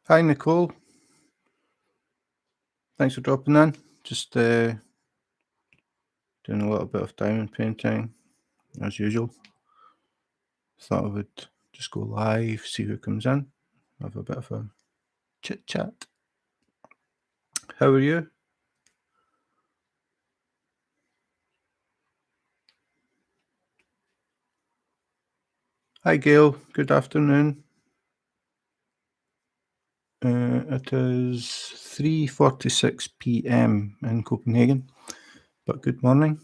Hi, Nicole. Thanks for dropping in. Just doing a little bit of diamond painting, as usual. Thought I would just go live, see who comes in, have a bit of a chit chat. How are you? Hi, Gail. Good afternoon. It is 3:46 p.m. in Copenhagen, but good morning.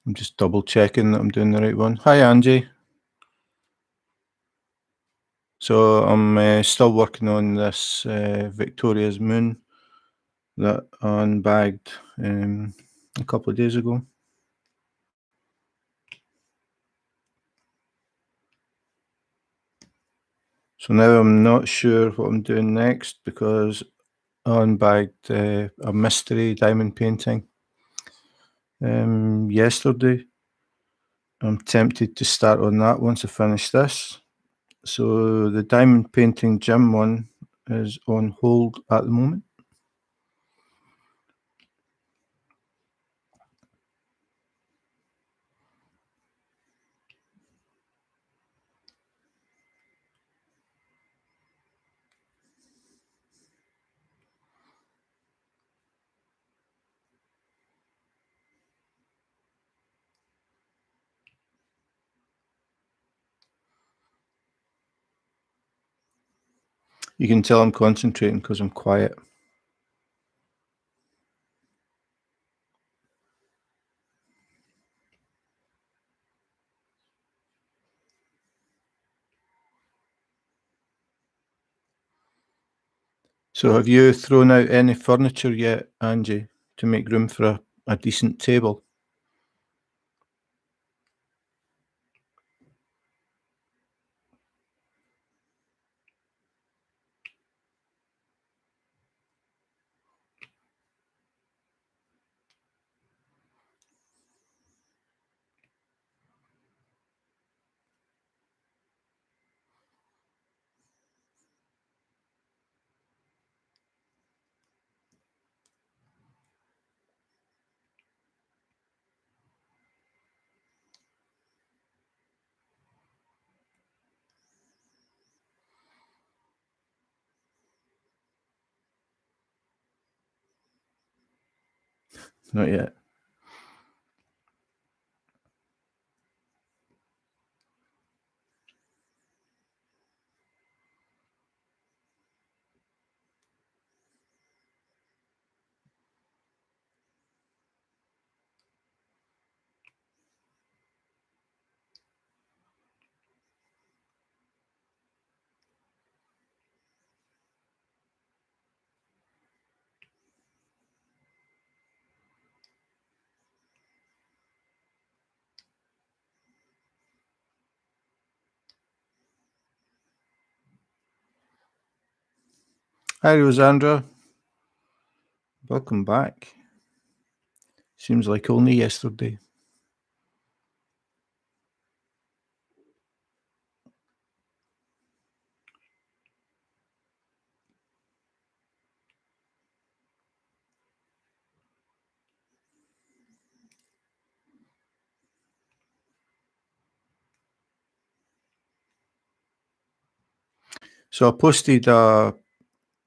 I'm just double checking that I'm doing the right one. Hi, Angie. So I'm still working on this Victoria's Moon that I unbagged a couple of days ago. So now I'm not sure what I'm doing next because I unbagged a mystery diamond painting yesterday. I'm tempted to start on that once I finish this. So the diamond painting gym one is on hold at the moment. You can tell I'm concentrating because I'm quiet. So have you thrown out any furniture yet, Angie, to make room for a decent table? Not yet. Hi, Rosandra. Welcome back. Seems like only yesterday. So I posted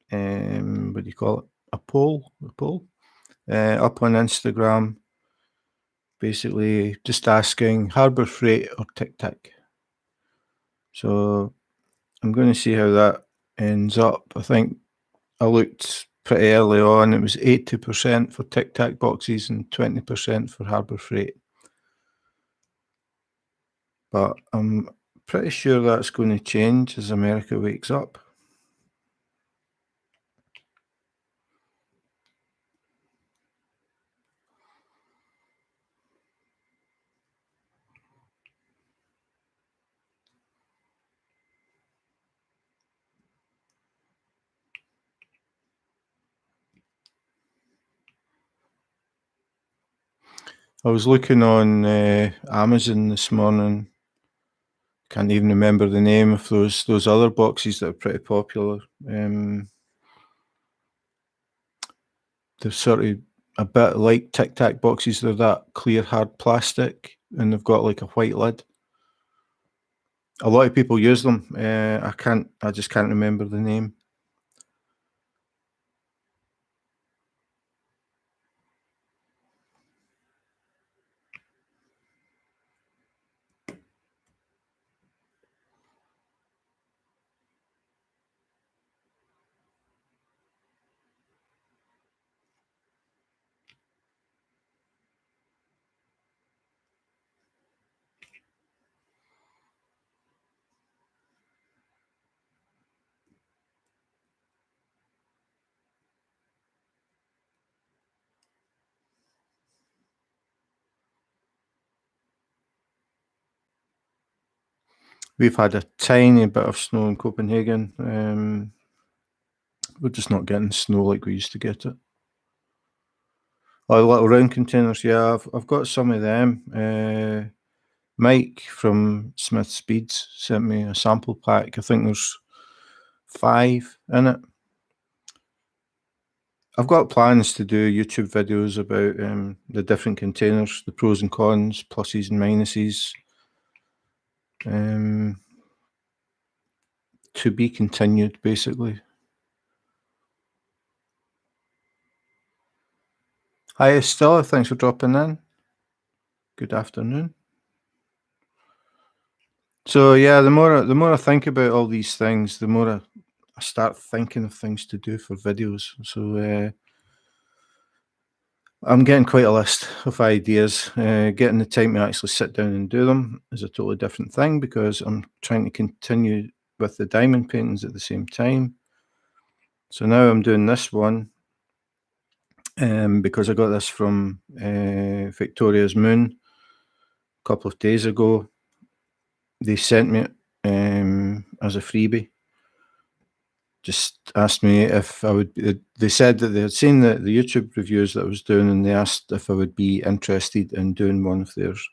what do you call it? A poll up on Instagram, basically just asking Harbour Freight or Tic Tac. So I'm going to see how that ends up. I think I looked pretty early on. It was 80% for Tic Tac boxes and 20% for Harbour Freight. But I'm pretty sure that's going to change as America wakes up. I was looking on Amazon this morning. Can't even remember the name of those other boxes that are pretty popular. They're sort of a bit like Tic Tac boxes. They're that clear, hard plastic, and they've got like a white lid. A lot of people use them. I just can't remember the name. We've had a tiny bit of snow in Copenhagen. We're just not getting snow like we used to get it. Oh, little round containers, yeah, I've got some of them. Mike from Smith Speeds sent me a sample pack. I think there's 5 in it. I've got plans to do YouTube videos about the different containers, the pros and cons, pluses and minuses. To be continued, basically. Hi, Stella. Thanks for dropping in. Good afternoon. So yeah, the more I think about all these things, the more I start thinking of things to do for videos. So I'm getting quite a list of ideas. Getting the time to actually sit down and do them is a totally different thing because I'm trying to continue with the diamond paintings at the same time. So now I'm doing this one because I got this from Victoria's Moon a couple of days ago. They sent me it as a freebie. Just asked me if I would. They said that they had seen the YouTube reviews that I was doing, and they asked if I would be interested in doing one of theirs.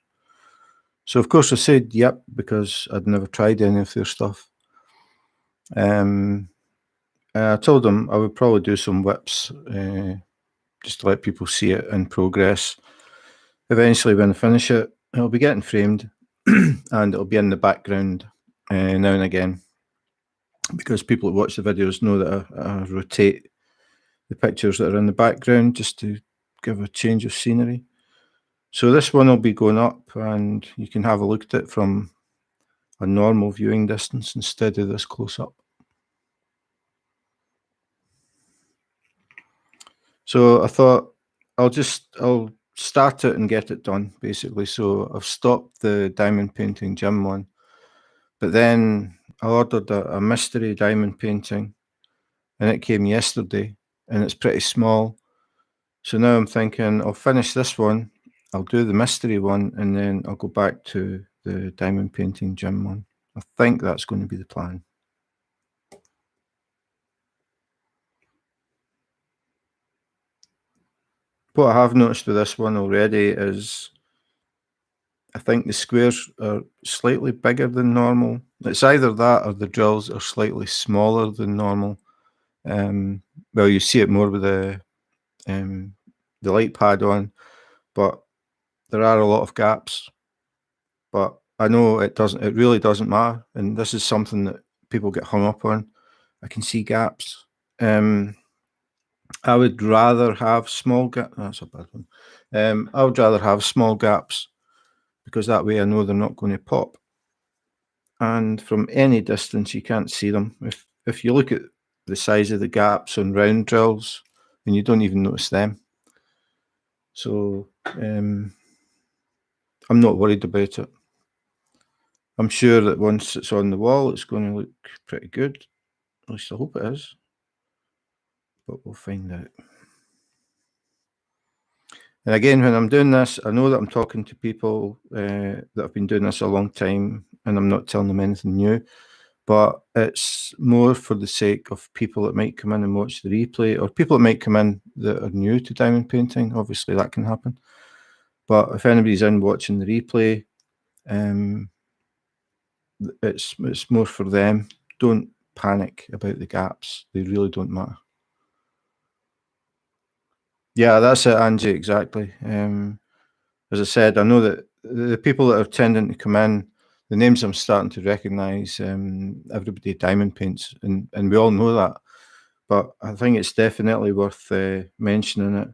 So of course I said yep, because I'd never tried any of their stuff. I told them I would probably do some WIPs just to let people see it in progress. Eventually, when I finish it, it'll be getting framed and it'll be in the background now and again, because people that watch the videos know that I rotate the pictures that are in the background just to give a change of scenery. So this one will be going up and you can have a look at it from a normal viewing distance instead of this close up. So I thought I'll start it and get it done, basically. So I've stopped the diamond painting gym one, but then I ordered a mystery diamond painting and it came yesterday and it's pretty small. So now I'm thinking I'll finish this one, I'll do the mystery one, and then I'll go back to the diamond painting gym one. I think that's going to be the plan. What I have noticed with this one already is I think the squares are slightly bigger than normal. It's either that or the drills are slightly smaller than normal. Well, you see it more with the light pad on, but there are a lot of gaps. But I know it really doesn't matter, and this is something that people get hung up on. I can see gaps. I would rather have small gaps. That's a bad one. I would rather have small gaps because that way I know they're not going to pop. And from any distance, you can't see them. If you look at the size of the gaps on round drills, and you don't even notice them. So I'm not worried about it. I'm sure that once it's on the wall, it's going to look pretty good. At least I hope it is. But we'll find out. And again, when I'm doing this, I know that I'm talking to people that have been doing this a long time, and I'm not telling them anything new. But it's more for the sake of people that might come in and watch the replay, or people that might come in that are new to diamond painting. Obviously, that can happen. But if anybody's in watching the replay, it's more for them. Don't panic about the gaps. They really don't matter. Yeah, that's it, Angie, exactly. As I said, I know that the people that are tending to come in, the names I'm starting to recognise, everybody diamond paints, and we all know that. But I think it's definitely worth mentioning it,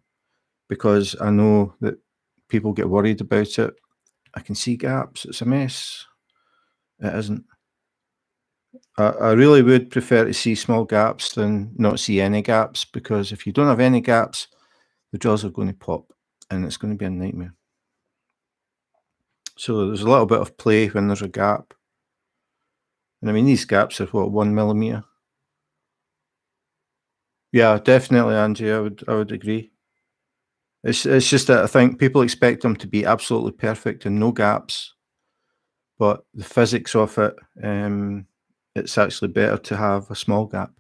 because I know that people get worried about it. I can see gaps. It's a mess. It isn't. I really would prefer to see small gaps than not see any gaps, because if you don't have any gaps, the drills are going to pop and it's going to be a nightmare. So there's a little bit of play when there's a gap. And I mean, these gaps are what, 1 millimeter? Yeah, definitely, Angie. I would agree. It's just that I think people expect them to be absolutely perfect and no gaps, but the physics of it, it's actually better to have a small gap.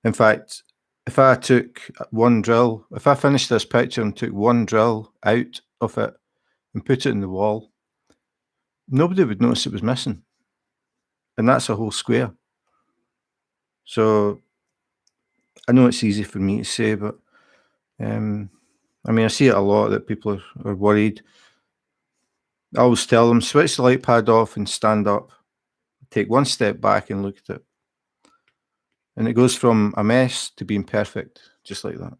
In fact, if I took one drill, if I finished this picture and took one drill out of it and put it in the wall, nobody would notice it was missing. And that's a whole square. So I know it's easy for me to say, but I mean, I see it a lot that people are worried. I always tell them, switch the light pad off and stand up, take one step back and look at it. And it goes from a mess to being perfect, just like that.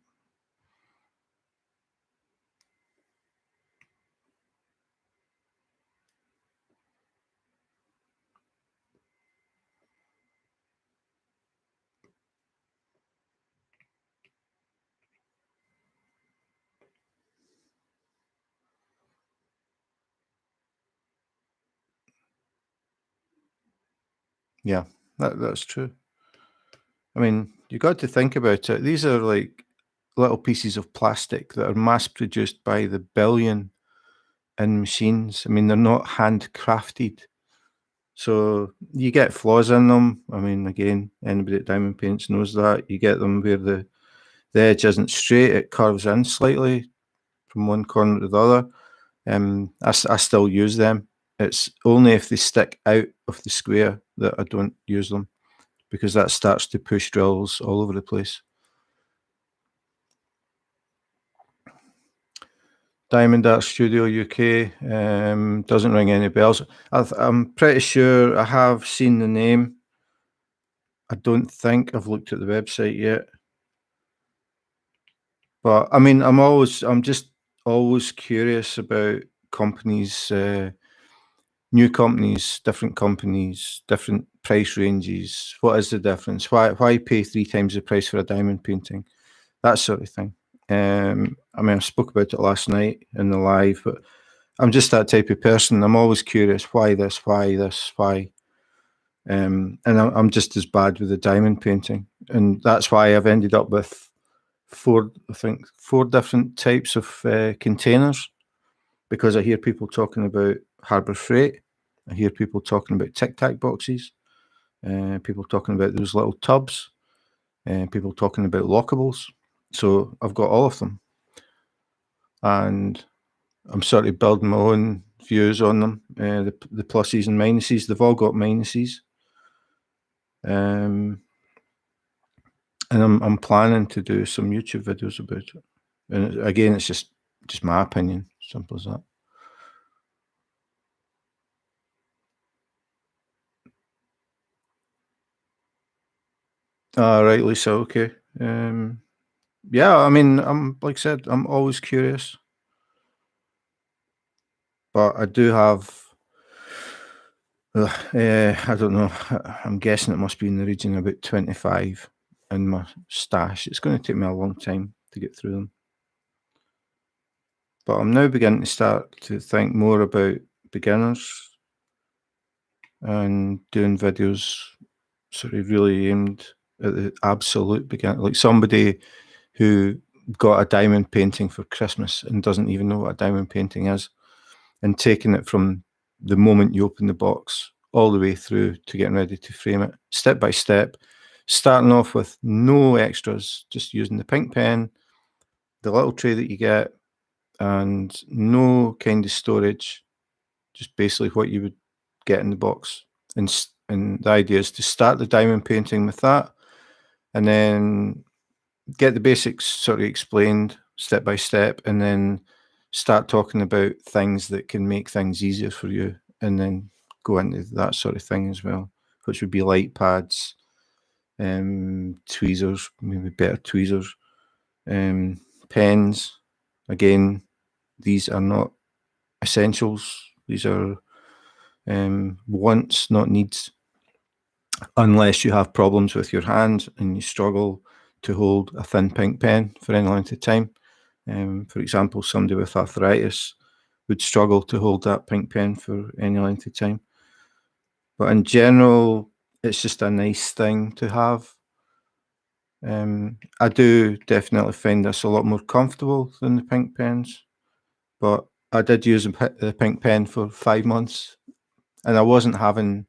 Yeah, that's true. I mean, you got to think about it. These are like little pieces of plastic that are mass produced by the billion in machines. I mean, they're not handcrafted. So you get flaws in them. I mean, again, anybody that diamond paints knows that. You get them where the edge isn't straight, it curves in slightly from one corner to the other. I still use them. It's only if they stick out of the square that I don't use them, because that starts to push drills all over the place. Diamond Art Studio UK, doesn't ring any bells. I'm pretty sure I have seen the name. I don't think I've looked at the website yet. But I mean, I'm just always curious about companies, new companies, different price ranges. What is the difference? Why pay 3 times the price for a diamond painting? That sort of thing. I mean, I spoke about it last night in the live, but I'm just that type of person. I'm always curious, why this, why? And I'm just as bad with the diamond painting, and that's why I've ended up with four different types of containers, because I hear people talking about Harbor Freight. I hear people talking about Tic Tac boxes, people talking about those little tubs, people talking about lockables. So I've got all of them, and I'm sort of building my own views on them. The pluses and minuses, they've all got minuses. And I'm planning to do some YouTube videos about it. And again, it's just my opinion, simple as that. Right, Lisa. Okay. Yeah, I mean, like I said, I'm always curious, but I do have. I don't know. I'm guessing it must be in the region of about 25 in my stash. It's going to take me a long time to get through them. But I'm now beginning to start to think more about beginners and doing videos sort of really aimed at the absolute beginner, like somebody who got a diamond painting for Christmas and doesn't even know what a diamond painting is, and taking it from the moment you open the box all the way through to getting ready to frame it, step by step, starting off with no extras, just using the pink pen, the little tray that you get, and no kind of storage, just basically what you would get in the box. And the idea is to start the diamond painting with that, and then get the basics sort of explained step by step, and then start talking about things that can make things easier for you, and then go into that sort of thing as well, which would be light pads, tweezers, maybe better tweezers, pens. Again, these are not essentials. These are wants, not needs, unless you have problems with your hand and you struggle to hold a thin pink pen for any length of time. For example, somebody with arthritis would struggle to hold that pink pen for any length of time. But in general, it's just a nice thing to have. I do definitely find this a lot more comfortable than the pink pens, but I did use the pink pen for 5 months, and I wasn't having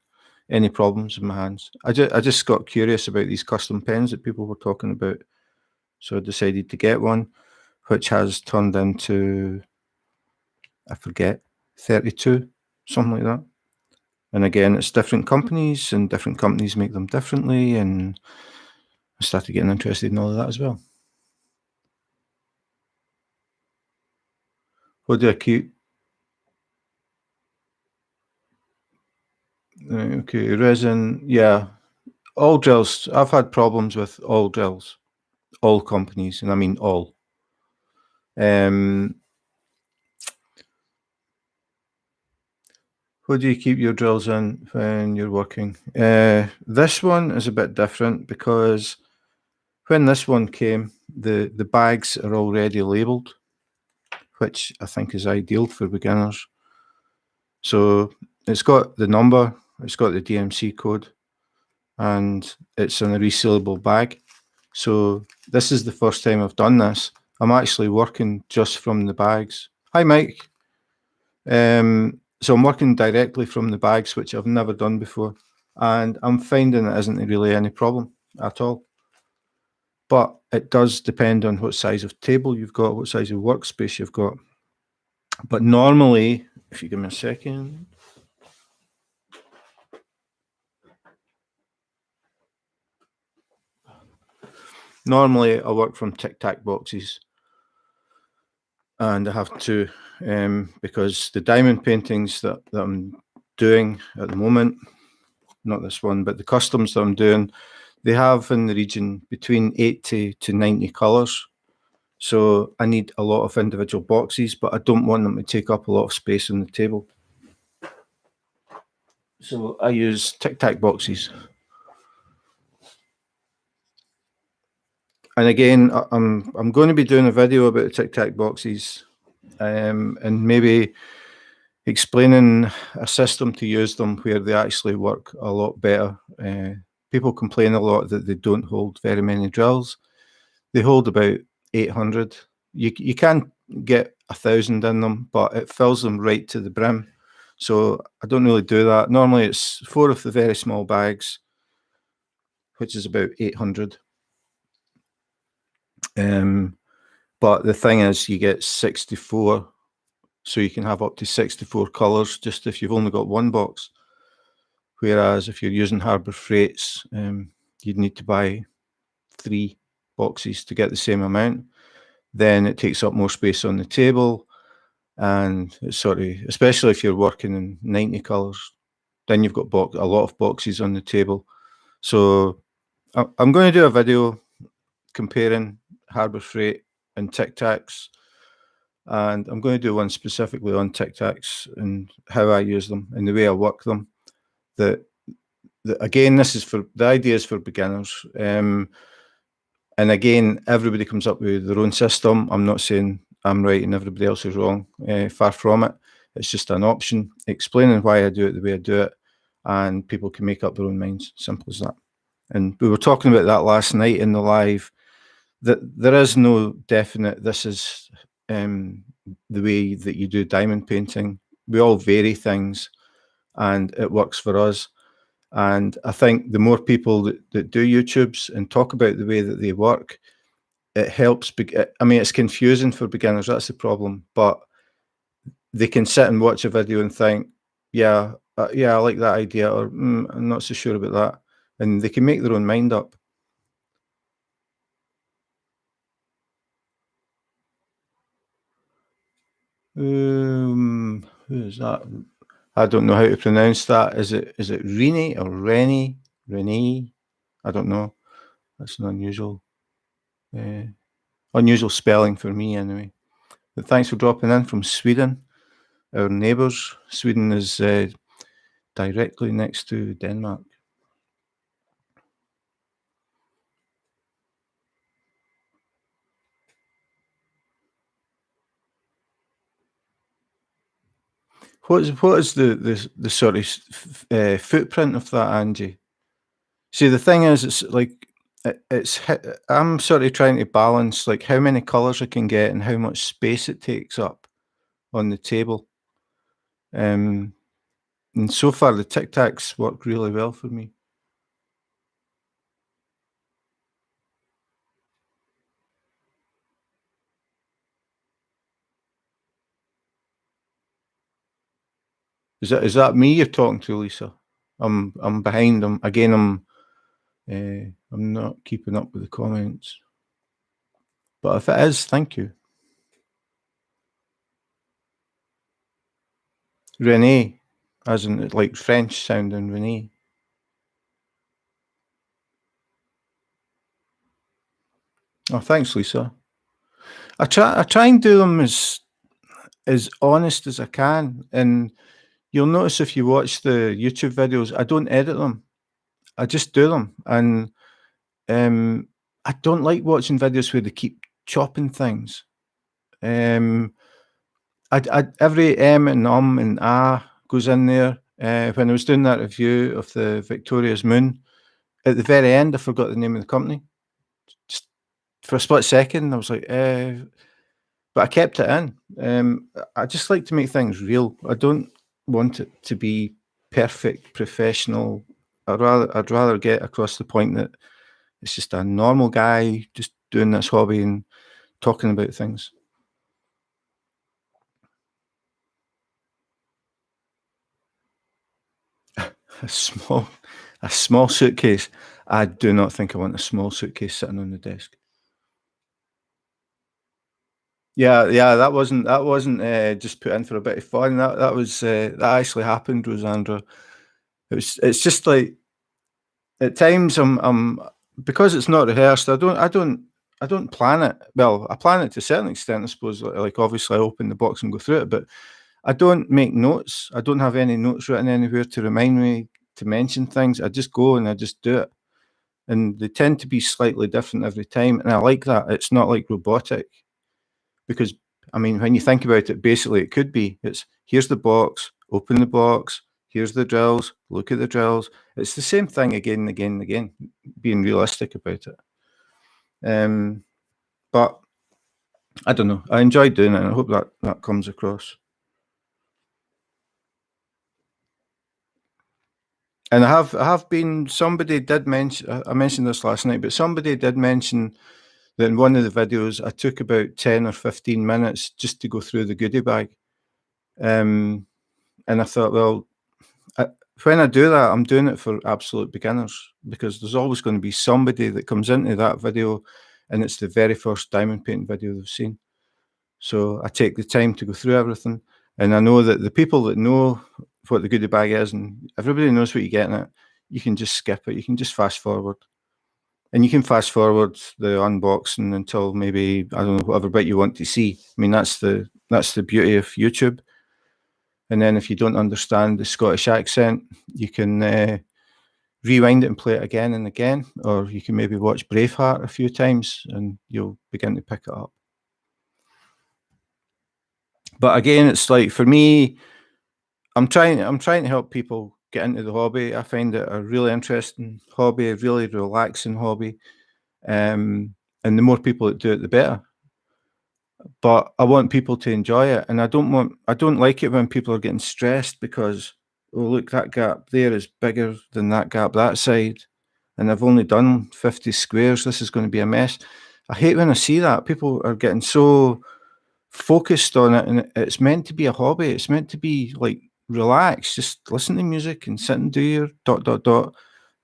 any problems with my hands. I just got curious about these custom pens that people were talking about, so I decided to get one, which has turned into, I forget, 32, something like that. And again, it's different companies, and different companies make them differently, and I started getting interested in all of that as well. What do I keep? Okay, resin, yeah. All drills, I've had problems with all drills, all companies, and I mean all. What do you keep your drills in when you're working? This one is a bit different because when this one came, the bags are already labelled, which I think is ideal for beginners. So it's got the number, it's got the DMC code, and it's in a resealable bag. So this is the first time I've done this. I'm actually working just from the bags. Hi, Mike. So I'm working directly from the bags, which I've never done before, and I'm finding it isn't really any problem at all. But it does depend on what size of table you've got, what size of workspace you've got. But normally, if you give me a second. Normally, I work from Tic Tac boxes, and I have to, because the diamond paintings that I'm doing at the moment, not this one, but the customs that I'm doing, they have in the region between 80 to 90 colours. So I need a lot of individual boxes, but I don't want them to take up a lot of space on the table. So I use Tic Tac boxes. And again, I'm going to be doing a video about the Tic Tac boxes, and maybe explaining a system to use them where they actually work a lot better. People complain a lot that they don't hold very many drills. They hold about 800. You can get 1,000 in them, but it fills them right to the brim. So I don't really do that. Normally it's 4 of the very small bags, which is about 800. But the thing is, you get 64, so you can have up to 64 colours just if you've only got one box. Whereas if you're using Harbor Freights, you'd need to buy 3 boxes to get the same amount. Then it takes up more space on the table, and it's sort of, especially if you're working in 90 colours, then you've got a lot of boxes on the table. So I'm going to do a video comparing Harbor Freight and Tic Tacs, and I'm going to do one specifically on Tic Tacs and how I use them and the way I work them. Again, this is for the ideas for beginners, and again, everybody comes up with their own system. I'm not saying I'm right and everybody else is wrong. Far from it. It's just an option explaining why I do it the way I do it, and people can make up their own minds. Simple as that. And we were talking about that last night in the live, that there is no definite, this is the way that you do diamond painting. We all vary things, and it works for us. And I think the more people that do YouTubes and talk about the way that they work, it helps. I mean, it's confusing for beginners. That's the problem. But they can sit and watch a video and think, yeah, yeah, I like that idea, or I'm not so sure about that, and they can make their own mind up. Who is that? I don't know how to pronounce that. Is it Renee or Rennie? Renee? I don't know. That's an unusual spelling for me anyway. But thanks for dropping in from Sweden, our neighbours. Sweden is directly next to Denmark. What is the sort of footprint of that, Angie? See, the thing is, it's like I'm sort of trying to balance like how many colours I can get and how much space it takes up on the table. And so far, the Tic Tacs work really well for me. Is that me you're talking to, Lisa? I'm behind them again. I'm not keeping up with the comments, but if it is, thank you, Renee, as in like French sounding Renee. Oh, thanks, Lisa. I try and do them as honest as I can, and you'll notice if you watch the YouTube videos, I don't edit them. I just do them, and I don't like watching videos where they keep chopping things. Every M and and goes in there. When I was doing that review of the Victoria's Moon, at the very end, I forgot the name of the company. Just for a split second, I was like, but I kept it in. I just like to make things real. I don't want it to be perfect, professional. I'd rather get across the point that it's just a normal guy just doing this hobby and talking about things. A small suitcase. I do not think I want a small suitcase sitting on the desk. Yeah, that wasn't just put in for a bit of fun. That was that actually happened, Rosandra. It's just like at times I'm because it's not rehearsed. I don't plan it. Well, I plan it to a certain extent, I suppose. Like obviously, I open the box and go through it, but I don't make notes. I don't have any notes written anywhere to remind me to mention things. I just go and I just do it, and they tend to be slightly different every time, and I like that. It's not like robotic. Because, I mean, when you think about it, basically it could be, it's here's the box, open the box, here's the drills, look at the drills. It's the same thing again and again and again, being realistic about it. But I don't know. I enjoy doing it, and I hope that comes across. And I have been. Somebody did mention. I mentioned this last night, but somebody did mention that in one of the videos I took about 10 or 15 minutes just to go through the goodie bag. And I thought, well, when I do that, I'm doing it for absolute beginners, because there's always going to be somebody that comes into that video and it's the very first diamond painting video they've seen. So I take the time to go through everything. And I know that the people that know what the goodie bag is, and everybody knows what you get in it, you can just skip it. You can just fast forward. And you can fast forward the unboxing until maybe, I don't know, whatever bit you want to see. I mean, that's the beauty of YouTube. And then if you don't understand the Scottish accent, you can rewind it and play it again and again, or you can maybe watch Braveheart a few times and you'll begin to pick it up. But again, it's like, for me, I'm trying to help people get into the hobby. I find it a really interesting hobby, a really relaxing hobby. And the more people that do it, the better. But I want people to enjoy it, and I don't like it when people are getting stressed because, oh look, that gap there is bigger than that gap that side, and I've only done 50 squares. This is going to be a mess. I hate when I see that. People are getting so focused on it, and it's meant to be a hobby. It's meant to be like relax, just listen to music and sit and do your dot dot dot.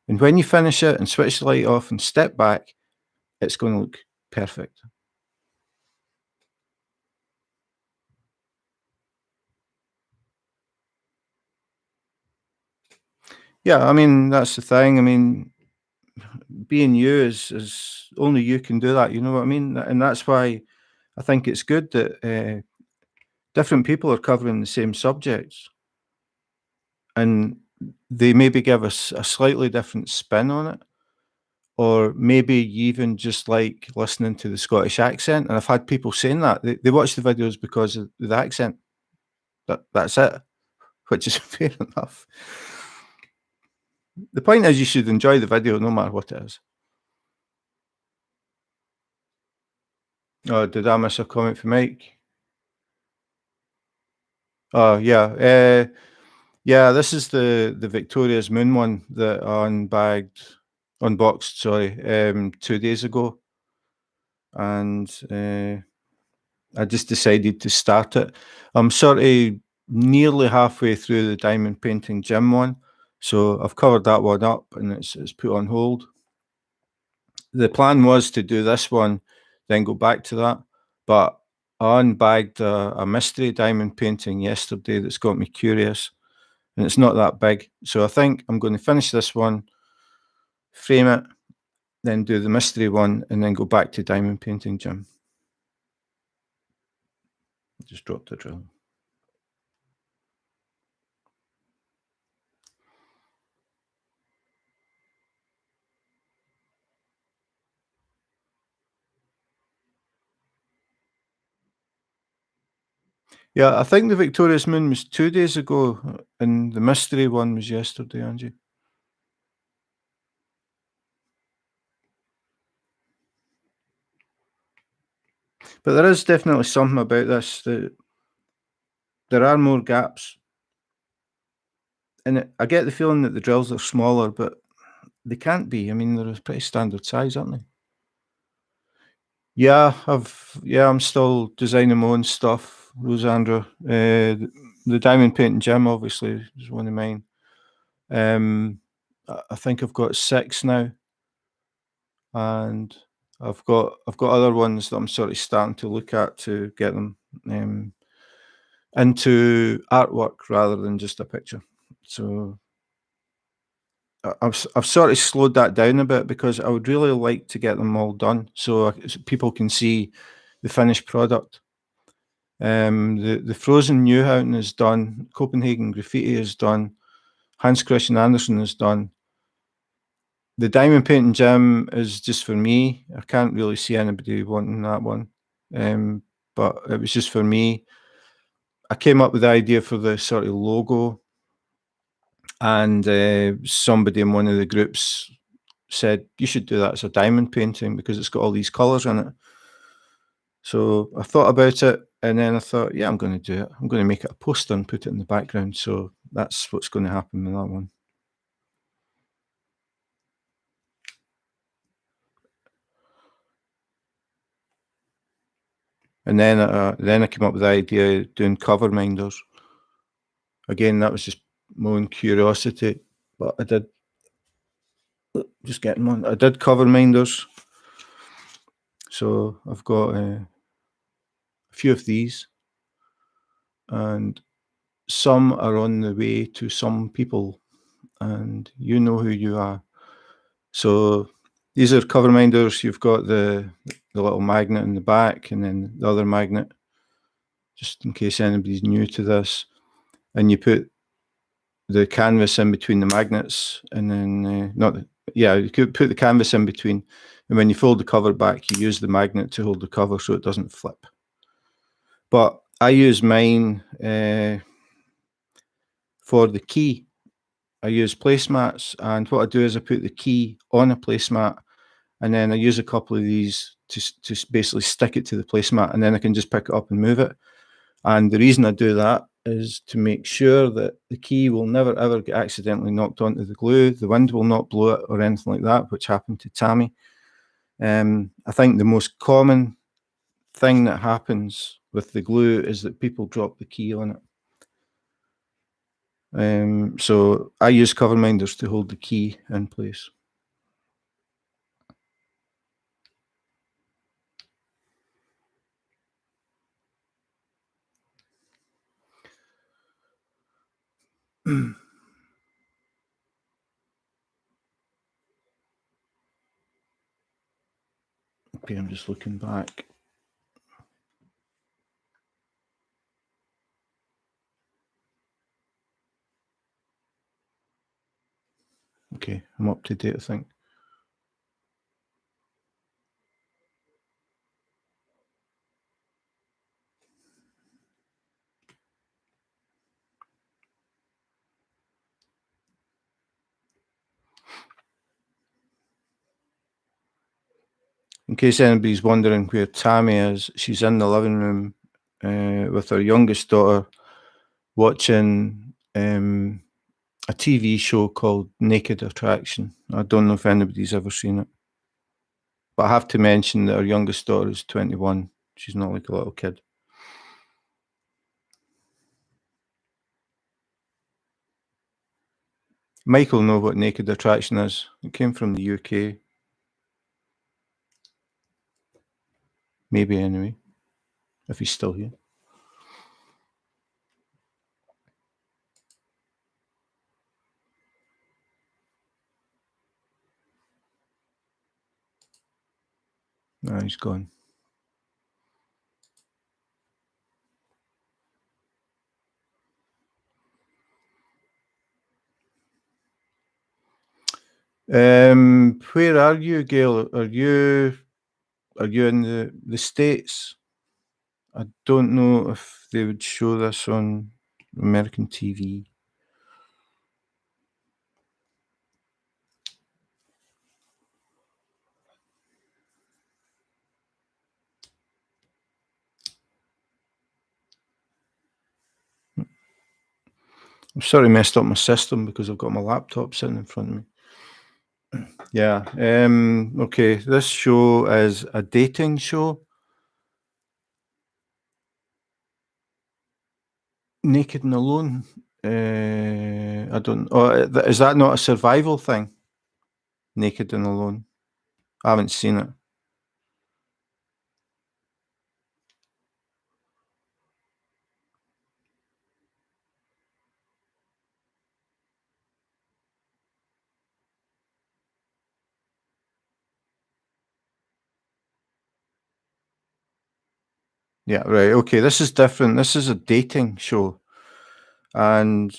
And when you finish it and switch the light off and step back, it's going to look perfect. Yeah, I mean that's the thing. I mean, being you is only you can do that. You know what I mean? And that's why I think it's good that different people are covering the same subjects, and they maybe give us a slightly different spin on it, or maybe you even just like listening to the Scottish accent. And I've had people saying that they watch the videos because of the accent. That's it, which is fair enough. The point is, you should enjoy the video no matter what it is. Oh, did I miss a comment from Mike? Oh, yeah. Yeah, this is the Victoria's Moon one that I unboxed, sorry, 2 days ago, and I just decided to start it. I'm sort of nearly halfway through the diamond painting gym one, so I've covered that one up and it's put on hold. The plan was to do this one, then go back to that, but I unbagged a mystery diamond painting yesterday that's got me curious, and it's not that big. So I think I'm going to finish this one, frame it, then do the mystery one, and then go back to diamond painting gym. Just dropped the drill. Yeah, I think the Victoria's Moon was 2 days ago, and the mystery one was yesterday, Angie. But there is definitely something about this that there are more gaps. And I get the feeling that the drills are smaller, but they can't be. I mean, they're a pretty standard size, aren't they? Yeah, I'm still designing my own stuff, Rosandra. The diamond painting gym obviously is one of mine. I think I've got 6 now, and I've got other ones that I'm sort of starting to look at to get them into artwork rather than just a picture. So I've sort of slowed that down a bit because I would really like to get them all done so people can see the finished product. The Frozen Newhound is done, Copenhagen Graffiti is done, Hans Christian Andersen is done. The diamond painting gym is just for me. I can't really see anybody wanting that one, but it was just for me. I came up with the idea for the sort of logo, and somebody in one of the groups said, "You should do that as a diamond painting because it's got all these colours in it." So I thought about it, and then I thought, "Yeah, I'm going to do it. I'm going to make it a poster and put it in the background." So that's what's going to happen with that one. And then I came up with the idea of doing cover minders. Again, that was just my own curiosity, but I did just getting one. I did cover minders, so I've got a few of these, and some are on the way to some people, and you know who you are. So these are cover minders. You've got the little magnet in the back, and then the other magnet, just in case anybody's new to this, and you put the canvas in between the magnets, and then you could put the canvas in between, and when you fold the cover back, you use the magnet to hold the cover so it doesn't flip. But I use mine for the key. I use placemats, and what I do is I put the key on a placemat, and then I use a couple of these to basically stick it to the placemat, and then I can just pick it up and move it. And the reason I do that is to make sure that the key will never ever get accidentally knocked onto the glue. The wind will not blow it or anything like that, which happened to Tammy. I think the most common thing that happens with the glue is that people drop the key on it. So I use cover minders to hold the key in place. Okay, I'm just looking back. Okay, I'm up to date, I think. In case anybody's wondering where Tammy is, she's in the living room with her youngest daughter watching a TV show called Naked Attraction. I don't know if anybody's ever seen it. But I have to mention that her youngest daughter is 21. She's not like a little kid. Michael will know what Naked Attraction is. It came from the UK. Maybe anyway, if he's still here. No, he's gone. Where are you, Gail? Are you in the States? I don't know if they would show this on American TV. I'm sorry, messed up my system because I've got my laptop sitting in front of me. Yeah. Okay. This show is a dating show. Naked and Alone. I don't. Oh, is that not a survival thing? Naked and Alone. I haven't seen it. Yeah. Right. Okay. This is different. This is a dating show, and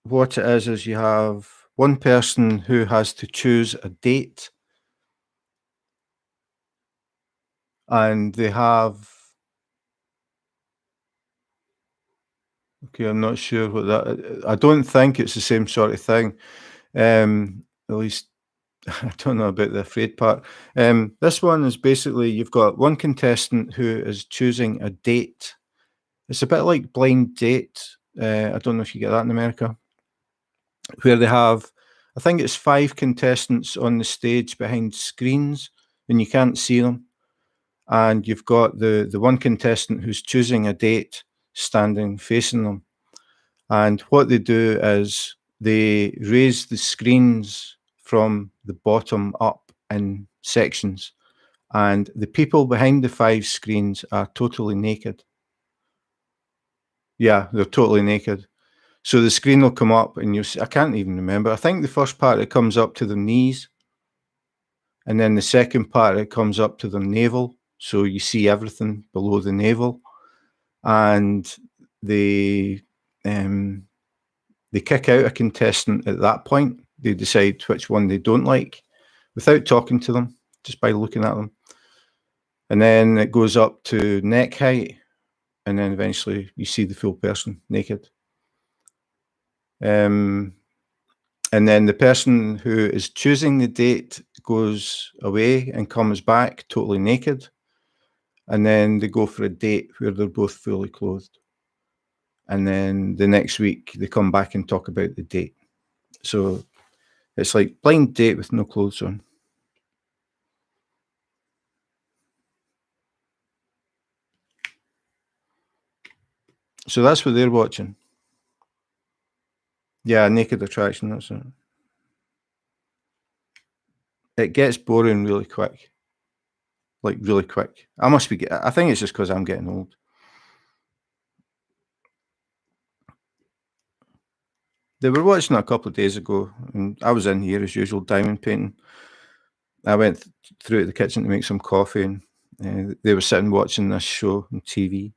what it is you have one person who has to choose a date, and they have. Okay, I'm not sure what that. I don't think it's the same sort of thing. At least I don't know about the afraid part. This one is basically you've got one contestant who is choosing a date. It's a bit like blind date. I don't know if you get that in America, where they have, I think it's 5 contestants on the stage behind screens, and you can't see them. And you've got the one contestant who's choosing a date standing facing them. And what they do is they raise the screens from the bottom up in sections. And the people behind the 5 screens are totally naked. Yeah, they're totally naked. So the screen will come up and you'll see, I can't even remember. I think the first part it comes up to their knees. And then the second part it comes up to their navel. So you see everything below the navel. And they kick out a contestant at that point. They decide which one they don't like without talking to them, just by looking at them. And then it goes up to neck height, and then eventually you see the full person naked. And then the person who is choosing the date goes away and comes back totally naked. And then they go for a date where they're both fully clothed. And then the next week they come back and talk about the date. So it's like blind date with no clothes on. So that's what they're watching. Yeah, Naked Attraction, that's it. It gets boring really quick. Like, really quick. I think it's just because 'cause I'm getting old. They were watching it a couple of days ago, and I was in here as usual, diamond painting. I went through to the kitchen to make some coffee, and they were sitting watching this show on TV.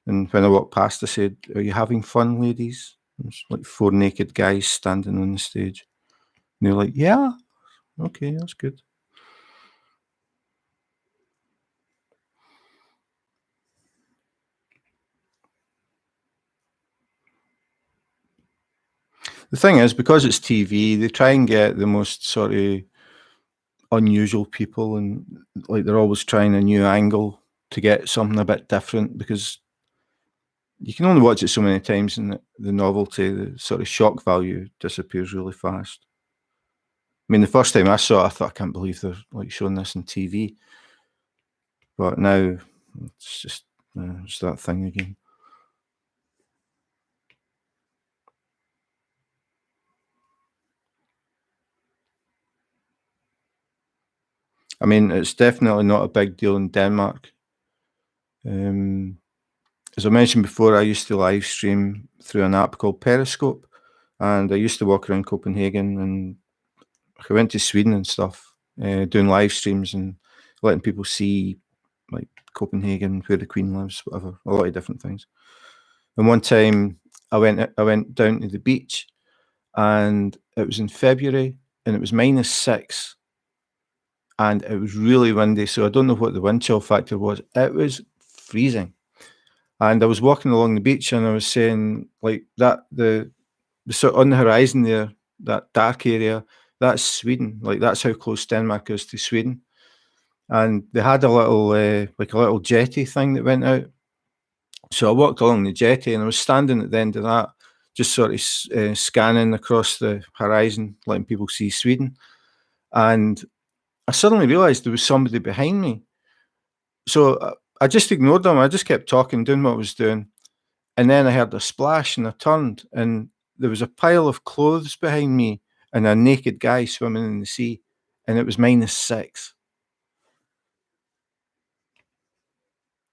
And when I walked past, I said, "Are you having fun, ladies?" It's like 4 naked guys standing on the stage. And they're like, "Yeah, okay, that's good." The thing is, because it's TV, they try and get the most sort of unusual people, and like they're always trying a new angle to get something a bit different, because you can only watch it so many times, and the novelty, the sort of shock value disappears really fast. I mean, the first time I saw it, I thought, I can't believe they're like showing this on TV, but now it's just it's that thing again. I mean, it's definitely not a big deal in Denmark. Um, as I mentioned before, I used to live stream through an app called Periscope, and I used to walk around Copenhagen, and I went to Sweden and stuff, doing live streams and letting people see like Copenhagen, where the Queen lives, whatever, a lot of different things. And one time I went down to the beach, and it was in February, and it was -6, and it was really windy. So I don't know what the wind chill factor was. It was freezing. And I was walking along the beach, and I was saying like that the sort on the horizon there, that dark area, that's Sweden. Like that's how close Denmark is to Sweden. And they had a little like a little jetty thing that went out. So I walked along the jetty, and I was standing at the end of that, just sort of scanning across the horizon, letting people see Sweden. And I suddenly realised there was somebody behind me. So I just ignored them. I just kept talking, doing what I was doing. And then I heard a splash, and I turned, and there was a pile of clothes behind me and a naked guy swimming in the sea, and it was -6.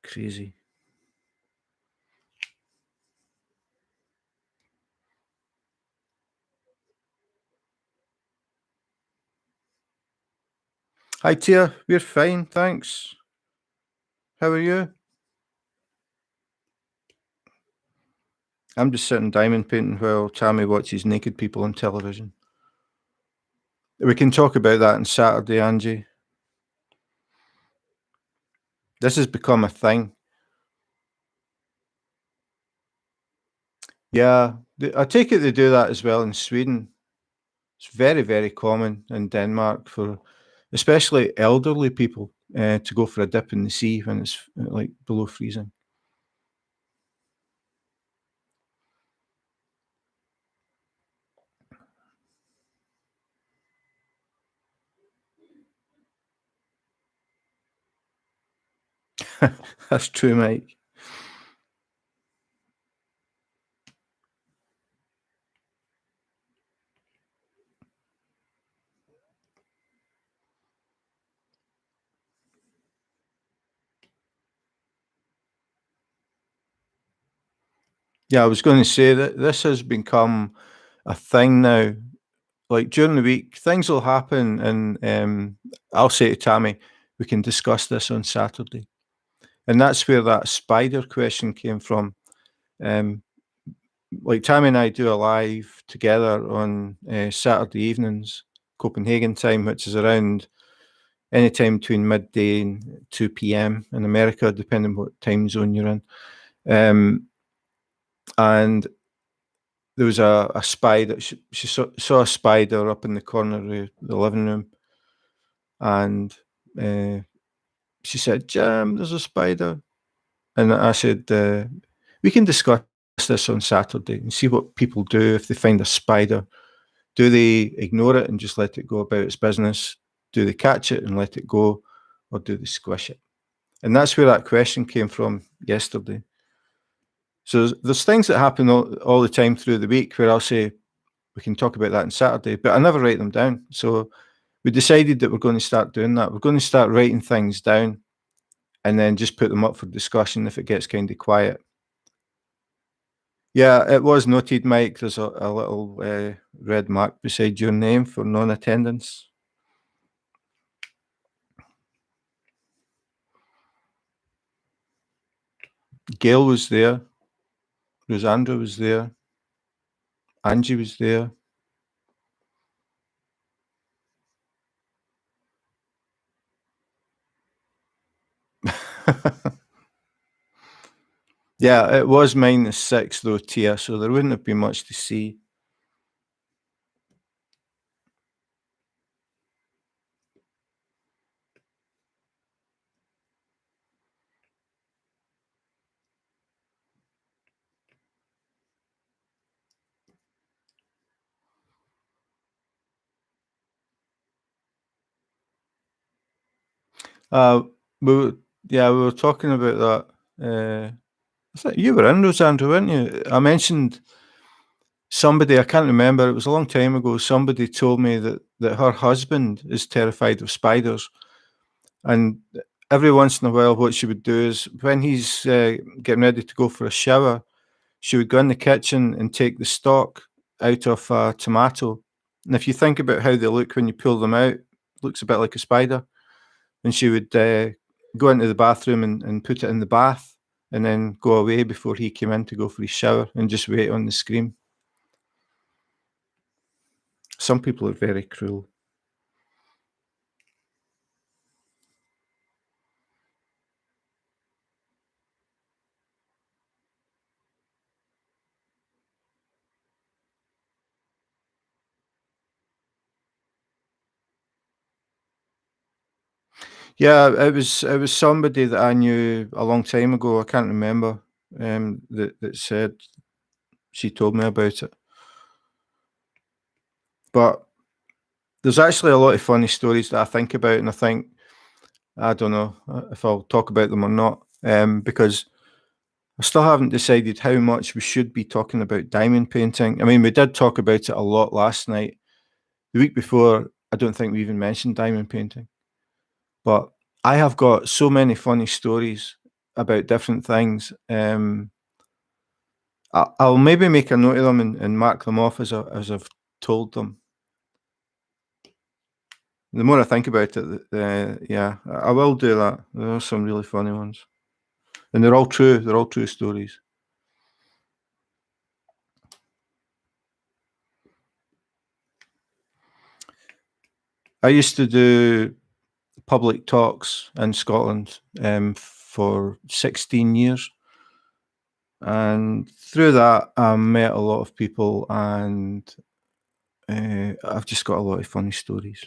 Crazy. Hi, Tia. We're fine, thanks. How are you? I'm just sitting diamond painting while Tammy watches naked people on television. We can talk about that on Saturday, Angie. This has become a thing. Yeah, I take it they do that as well in Sweden. It's very, very common in Denmark for especially elderly people to go for a dip in the sea when it's like below freezing. That's true, Mike. Yeah, I was going to say that this has become a thing now. Like during the week, things will happen, and I'll say to Tammy, "We can discuss this on Saturday," and that's where that spider question came from. Um, like Tammy and I do a live together on Saturday evenings, Copenhagen time, which is around any time between midday and 2 p.m. in America, depending what time zone you're in. And there was a spider. She saw a spider up in the corner of the living room, and uh, she said, "Jam, there's a spider." And I said, "We can discuss this on Saturday and see what people do if they find a spider. Do they ignore it and just let it go about its business? Do they catch it and let it go, or do they squish it?" And that's where that question came from yesterday. So there's things that happen all the time through the week where I'll say, we can talk about that on Saturday, but I never write them down. So we decided that we're going to start doing that. We're going to start writing things down and then just put them up for discussion if it gets kind of quiet. Yeah, it was noted, Mike. There's a little red mark beside your name for non-attendance. Gail was there. Rosandra was there. Angie was there. Yeah, it was -6 though, Tia, so there wouldn't have been much to see. Uh, we were talking about that. I think you were in, Rosandra, weren't you? I mentioned somebody, I can't remember, it was a long time ago, somebody told me that her husband is terrified of spiders. And every once in a while, what she would do is when he's getting ready to go for a shower, she would go in the kitchen and take the stalk out of a tomato. And if you think about how they look when you pull them out, it looks a bit like a spider. And she would go into the bathroom and put it in the bath and then go away before he came in to go for his shower and just wait on the screen. Some people are very cruel. Yeah, it was somebody that I knew a long time ago. I can't remember that said she told me about it. But there's actually a lot of funny stories that I think about, and I think I don't know if I'll talk about them or not, because I still haven't decided how much we should be talking about diamond painting. I mean, we did talk about it a lot last night. The week before, I don't think we even mentioned diamond painting. But I have got so many funny stories about different things. I'll maybe make a note of them and mark them off as I've told them. The more I think about it, yeah, I will do that. There are some really funny ones, and they're all true. They're all true stories. I used to do public talks in Scotland for 16 years. And through that, I met a lot of people, and I've just got a lot of funny stories.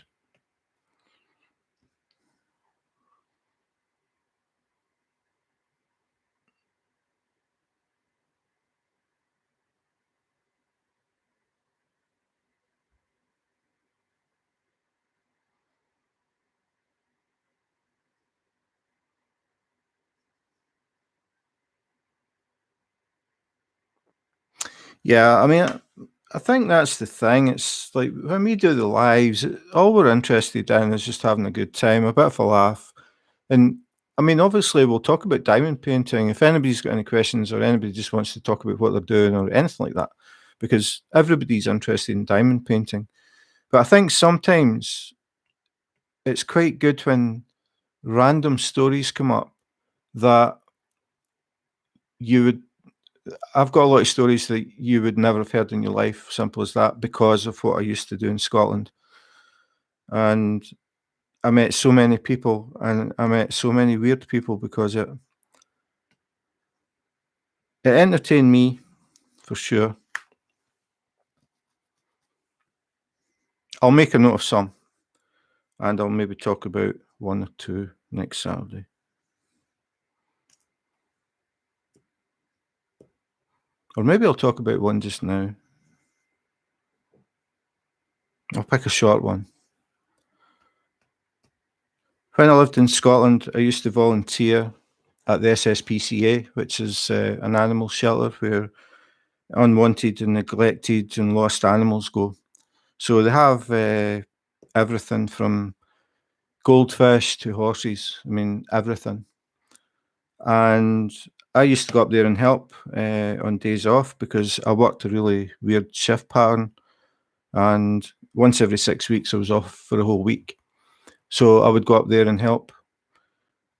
Yeah, I mean, I think that's the thing. It's like when we do the lives, all we're interested in is just having a good time, a bit of a laugh. And I mean, obviously, we'll talk about diamond painting. If anybody's got any questions or anybody just wants to talk about what they're doing or anything like that, because everybody's interested in diamond painting. But I think sometimes it's quite good when random stories come up that you would I've got a lot of stories that you would never have heard in your life, simple as that, because of what I used to do in Scotland. And I met so many people and I met so many weird people because it entertained me for sure. I'll make a note of some and I'll maybe talk about one or two next Saturday. Or maybe I'll talk about one just now. I'll pick a short one. When I lived in Scotland, I used to volunteer at the SSPCA, which is an animal shelter where unwanted and neglected and lost animals go. So they have everything from goldfish to horses. I mean, everything. And I used to go up there and help on days off because I worked a really weird shift pattern. And once every 6 weeks, I was off for a whole week. So I would go up there and help.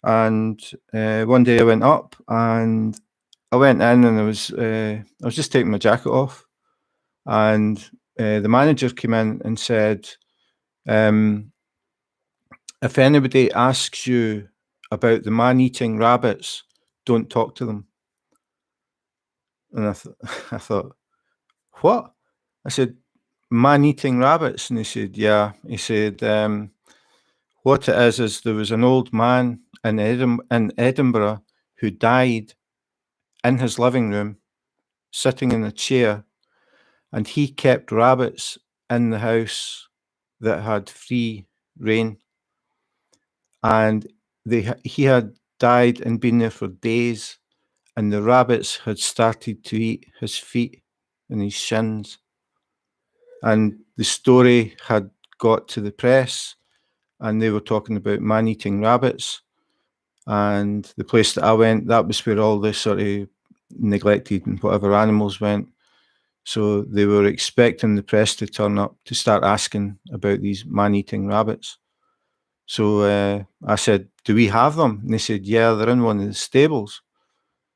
And one day I went up and I went in and I was just taking my jacket off. And the manager came in and said, if anybody asks you about the man-eating rabbits, don't talk to them. And I thought, what? I said, man-eating rabbits? And he said, yeah. He said, what it is there was an old man in Edinburgh who died in his living room, sitting in a chair, and he kept rabbits in the house that had free rein. And he had died and been there for days, and the rabbits had started to eat his feet and his shins. And the story had got to the press, and they were talking about man-eating rabbits. And the place that I went, that was where all the sort of neglected and whatever animals went. So they were expecting the press to turn up to start asking about these man-eating rabbits. So I said, do we have them? And they said, yeah, they're in one of the stables.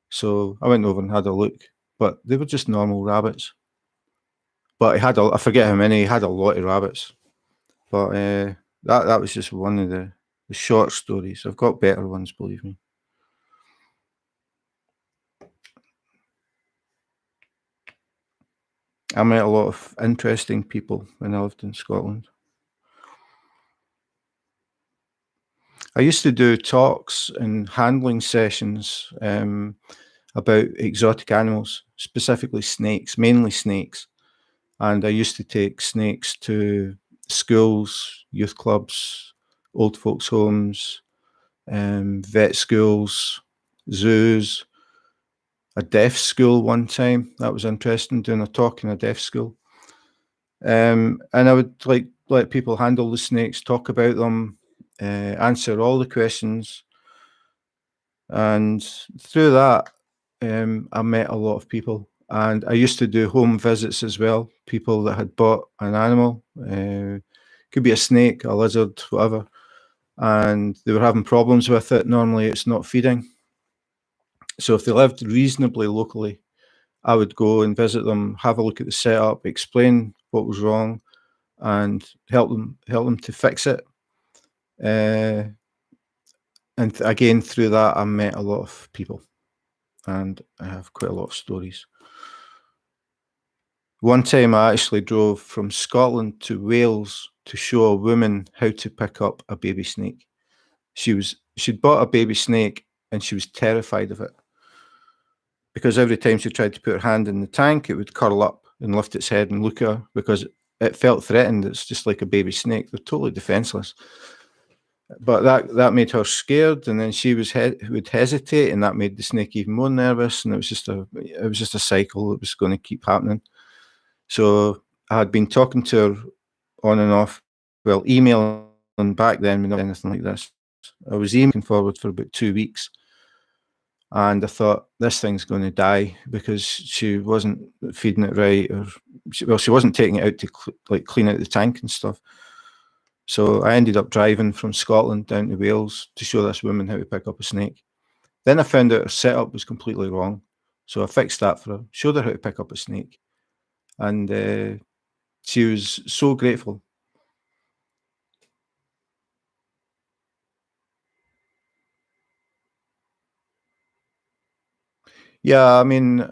So I went over and had a look, but they were just normal rabbits. But he had I forget how many, he had a lot of rabbits. But that was just one of the short stories. I've got better ones, believe me. I met a lot of interesting people when I lived in Scotland. I used to do talks and handling sessions about exotic animals, specifically snakes, mainly snakes. And I used to take snakes to schools, youth clubs, old folks' homes, vet schools, zoos, a deaf school one time. That was interesting, doing a talk in a deaf school. And I would let people handle the snakes, talk about them, answer all the questions. And through that, I met a lot of people. And I used to do home visits as well, people that had bought an animal, could be a snake, a lizard, whatever, and they were having problems with it. Normally it's not feeding. So if they lived reasonably locally, I would go and visit them, have a look at the setup, explain what was wrong, and help them to fix it. And again, through that, I met a lot of people, and I have quite a lot of stories. One time I actually drove from Scotland to Wales to show a woman how to pick up a baby snake. She'd bought a baby snake and she was terrified of it, because every time she tried to put her hand in the tank, it would curl up and lift its head and look at her because it felt threatened. It's just like a baby snake. They're totally defenseless. But that made her scared, and then she would hesitate, and that made the snake even more nervous. And it was just a cycle that was going to keep happening. So I had been talking to her on and off, well, emailing back then, not anything like this. I was emailing forward for about 2 weeks, and I thought, this thing's going to die because she wasn't feeding it right, or she wasn't taking it out to clean out the tank and stuff. So I ended up driving from Scotland down to Wales to show this woman how to pick up a snake. Then I found out her setup was completely wrong. So I fixed that for her, showed her how to pick up a snake. And she was so grateful. Yeah, I mean,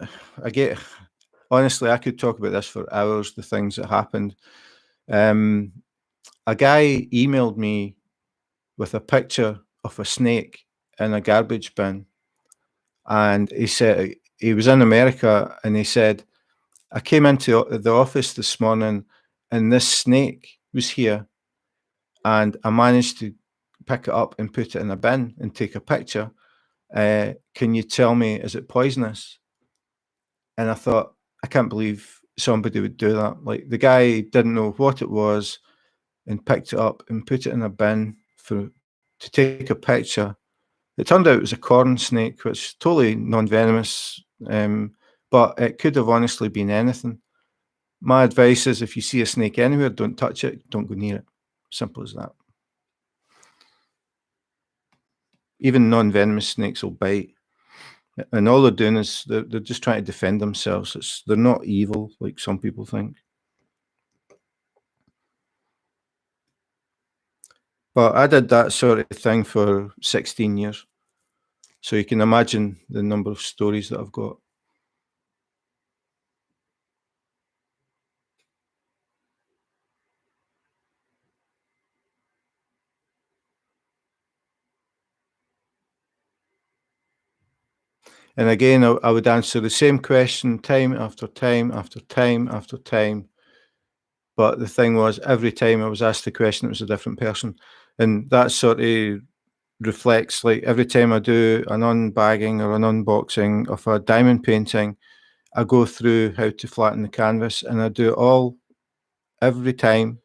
honestly, I could talk about this for hours, the things that happened. A guy emailed me with a picture of a snake in a garbage bin. And he said he was in America, and he said, I came into the office this morning and this snake was here, and I managed to pick it up and put it in a bin and take a picture. Can you tell me, is it poisonous? And I thought, I can't believe somebody would do that. Like, the guy didn't know what it was and picked it up and put it in a bin to take a picture. It turned out it was a corn snake, which is totally non-venomous, but it could have honestly been anything. My advice is, if you see a snake anywhere, don't touch it, don't go near it. Simple as that. Even non-venomous snakes will bite. And all they're doing is they're just trying to defend themselves. They're not evil like some people think. But I did that sort of thing for 16 years. So you can imagine the number of stories that I've got. And again, I would answer the same question time after time after time after time. But the thing was, every time I was asked the question, it was a different person. And that sort of reflects, like, every time I do an unbagging or an unboxing of a diamond painting, I go through how to flatten the canvas, and I do it all every time.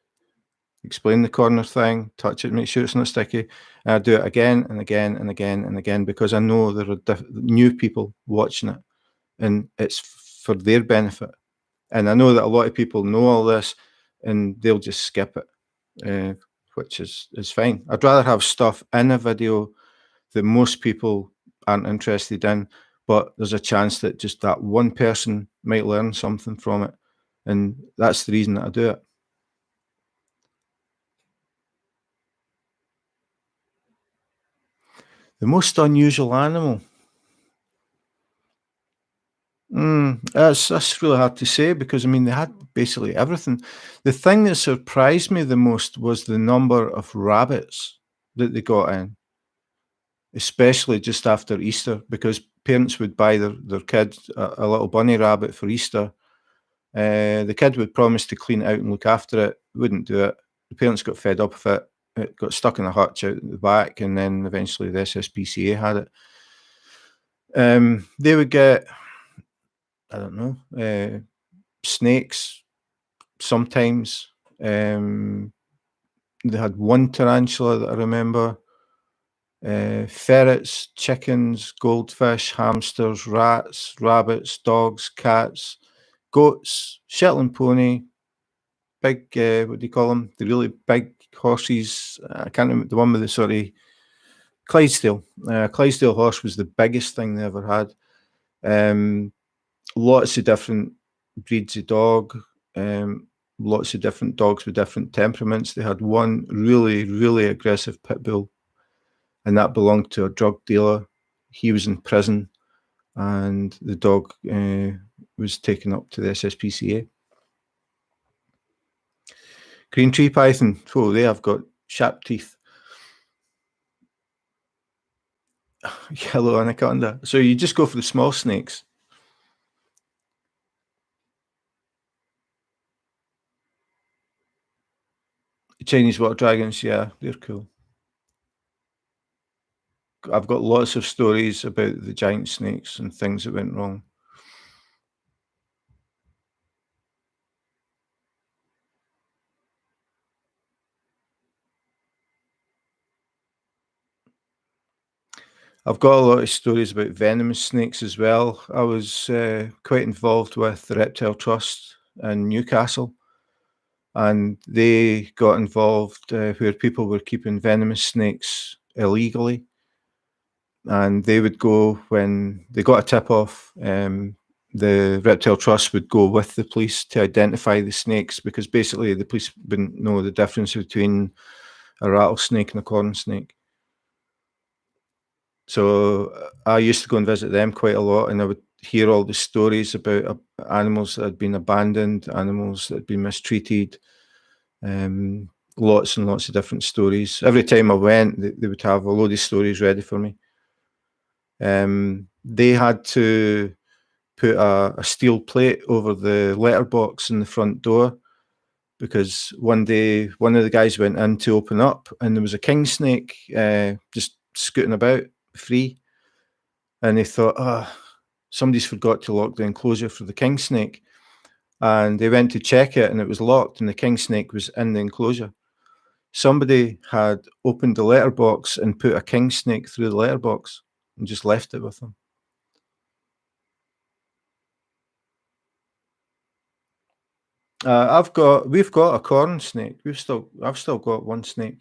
Explain the corner thing, touch it, make sure it's not sticky. And I do it again and again and again and again, because I know there are new people watching it, and it's for their benefit. And I know that a lot of people know all this, and they'll just skip it, which is fine. I'd rather have stuff in a video that most people aren't interested in, but there's a chance that just that one person might learn something from it, and that's the reason that I do it. The most unusual animal? That's really hard to say, because, I mean, they had basically everything. The thing that surprised me the most was the number of rabbits that they got in, especially just after Easter, because parents would buy their kid a little bunny rabbit for Easter. The kid would promise to clean it out and look after it, wouldn't do it. The parents got fed up with it. It got stuck in a hutch out the back, and then eventually the SSPCA had it. They would get, I don't know, snakes sometimes. They had one tarantula that I remember. Ferrets, chickens, goldfish, hamsters, rats, rabbits, dogs, cats, goats, Shetland pony, big, what do you call them? The really big horses. I can't remember the one with the sort of Clydesdale. Clydesdale horse was the biggest thing they ever had. Lots of different breeds of dog. Lots of different dogs with different temperaments. They had one really, really aggressive pit bull, and that belonged to a drug dealer. He was in prison, and the dog was taken up to the SSPCA. Green tree python. Oh, they have got sharp teeth. Yellow anaconda. So you just go for the small snakes. Chinese water dragons, yeah, they're cool. I've got lots of stories about the giant snakes and things that went wrong. I've got a lot of stories about venomous snakes as well. I was quite involved with the Reptile Trust in Newcastle, and they got involved where people were keeping venomous snakes illegally. And they would go when they got a tip off. The Reptile Trust would go with the police to identify the snakes, because basically the police wouldn't know the difference between a rattlesnake and a corn snake. So I used to go and visit them quite a lot, and I would hear all the stories about animals that had been abandoned, animals that had been mistreated. Lots and lots of different stories. Every time I went, they would have a load of stories ready for me. They had to put a steel plate over the letterbox in the front door, because one day one of the guys went in to open up, and there was a king snake just scooting about free. and they thought, oh, somebody's forgot to lock the enclosure for the king snake. And they went to check it, and it was locked, and the king snake was in the enclosure. Somebody had opened the letterbox and put a king snake through the letterbox and just left it with them. We've got a corn snake. I've still got one snake.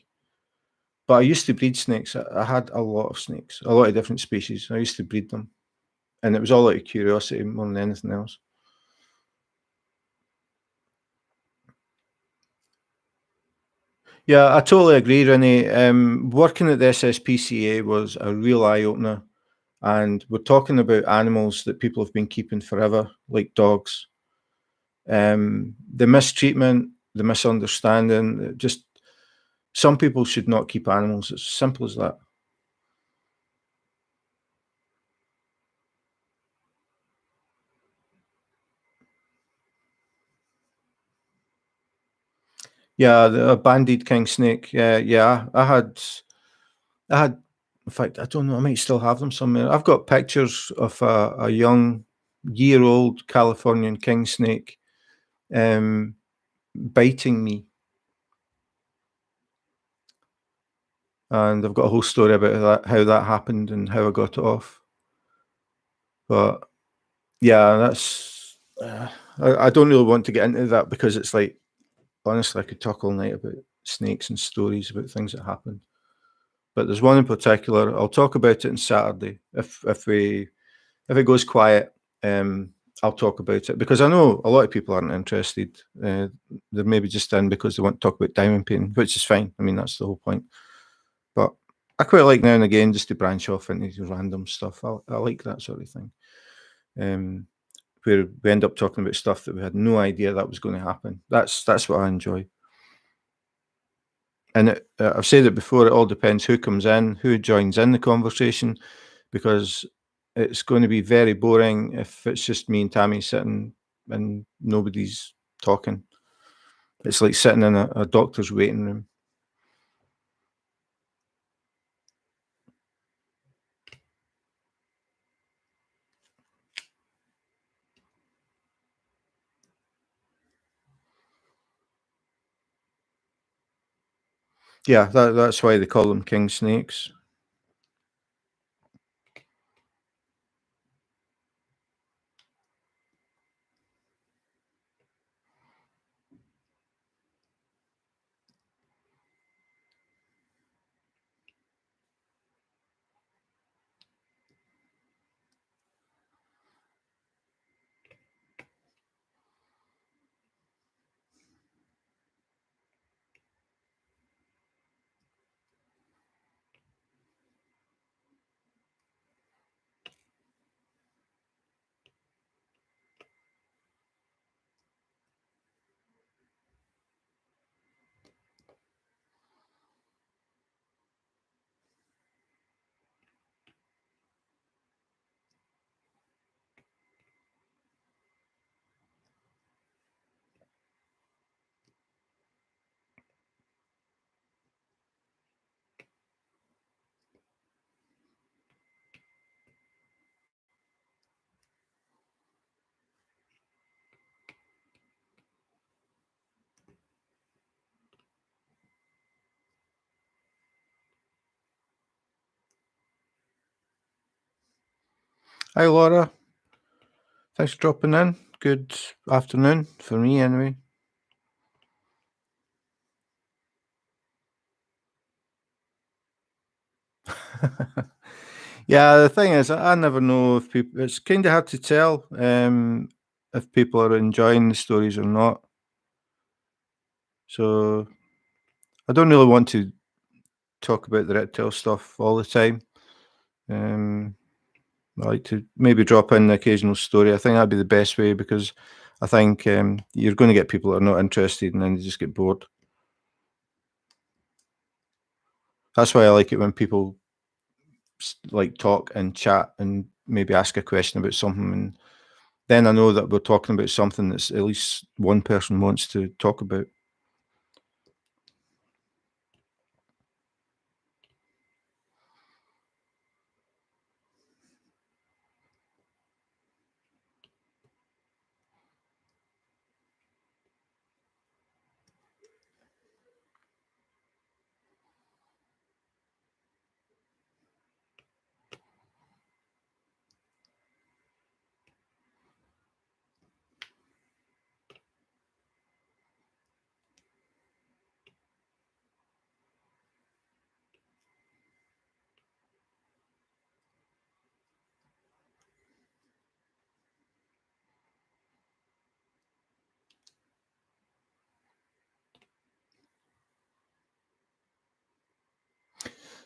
But I used to breed snakes. I had a lot of snakes, a lot of different species. I used to breed them, and it was all out of curiosity more than anything else. Yeah, I totally agree, Rennie. Working at the SSPCA was a real eye opener, and we're talking about animals that people have been keeping forever, like dogs. The mistreatment, the misunderstanding, just some people should not keep animals. It's as simple as that. Yeah, the banded king snake. Yeah. I had. In fact, I don't know. I might still have them somewhere. I've got pictures of a young, year-old Californian king snake um, biting me, and I've got a whole story about how that happened and how I got it off. But yeah, that's. I don't really want to get into that because it's like, honestly, I could talk all night about snakes and stories about things that happened. But there's one in particular. I'll talk about it on Saturday if it goes quiet. I'll talk about it because I know a lot of people aren't interested. They're maybe just in because they want to talk about diamond painting, which is fine. I mean, that's the whole point. But I quite like now and again just to branch off into random stuff. I like that sort of thing. Where we end up talking about stuff that we had no idea that was going to happen. That's what I enjoy. And I've said it before. It all depends who comes in, who joins in the conversation, because it's going to be very boring if it's just me and Tammy sitting and nobody's talking. It's like sitting in a doctor's waiting room. Yeah, that's why they call them king snakes. Hi, Laura. Thanks for dropping in. Good afternoon for me, anyway. Yeah, the thing is, I never know if people. It's kind of hard to tell if people are enjoying the stories or not. So I don't really want to talk about the reptile stuff all the time. Um, I like to maybe drop in the occasional story. I think that'd be the best way because I think you're going to get people that are not interested and then they just get bored. That's why I like it when people like talk and chat and maybe ask a question about something, and then I know that we're talking about something that's at least one person wants to talk about.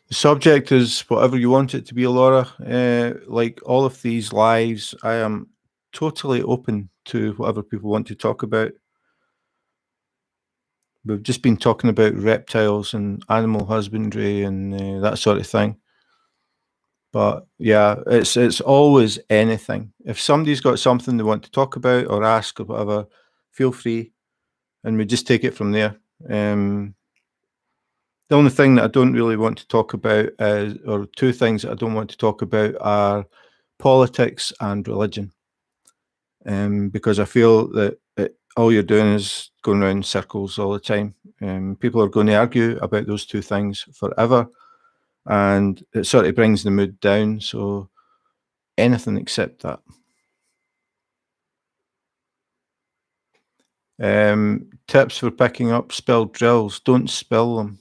The subject is whatever you want it to be, Laura. Like all of these lives, I am totally open to whatever people want to talk about. We've just been talking about reptiles and animal husbandry and that sort of thing. But yeah, it's always anything. If somebody's got something they want to talk about or ask or whatever, feel free, and we just take it from there. The only thing that I don't really want to talk about is, or two things that I don't want to talk about are politics and religion, because I feel that all you're doing is going around in circles all the time. People are going to argue about those two things forever, and it sort of brings the mood down. So anything except that. Tips for picking up spilled drills: don't spill them.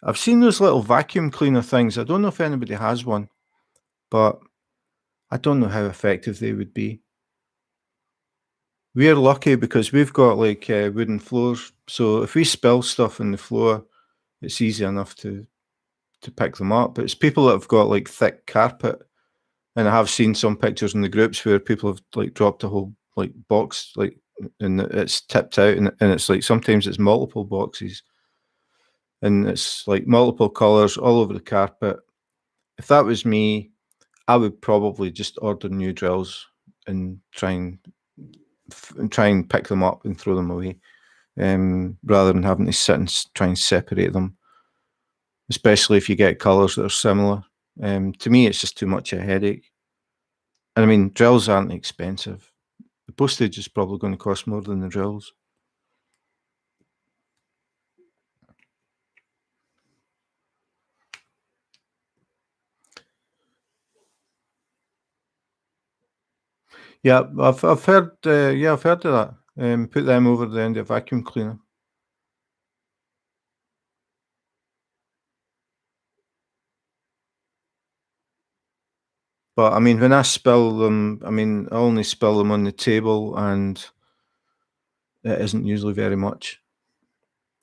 I've seen those little vacuum cleaner things. I don't know if anybody has one, but I don't know how effective they would be. We're lucky because we've got like wooden floors, so if we spill stuff on the floor, it's easy enough to pick them up. But it's people that have got like thick carpet, and I have seen some pictures in the groups where people have like dropped a whole like box, like, and it's tipped out, and it's like sometimes it's multiple boxes, and it's like multiple colors all over the carpet. If that was me, I would probably just order new drills and try and pick them up and throw them away, rather than having to sit and try and separate them, especially if you get colours that are similar. To me, it's just too much of a headache. And I mean, drills aren't expensive. The postage is probably going to cost more than the drills. Yeah, I've heard. I've heard of that. Put them over the end of vacuum cleaner. But I mean, when I spill them, I mean, I only spill them on the table, and it isn't usually very much.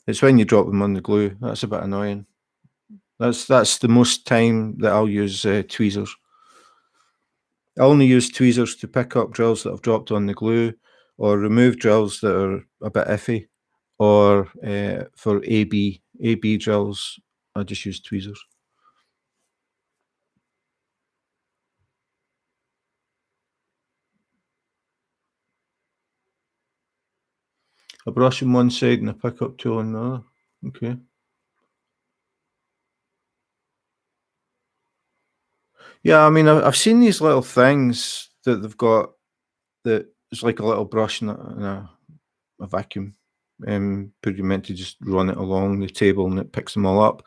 It's when you drop them on the glue that's a bit annoying. That's the most time that I'll use tweezers. I only use tweezers to pick up drills that I've dropped on the glue, or remove drills that are a bit iffy, or for AB drills, I just use tweezers. A brush on one side and a pickup tool on the other. Okay. Yeah, I mean, I've seen these little things that they've got that it's like a little brush and a vacuum. But you're meant to just run it along the table and it picks them all up.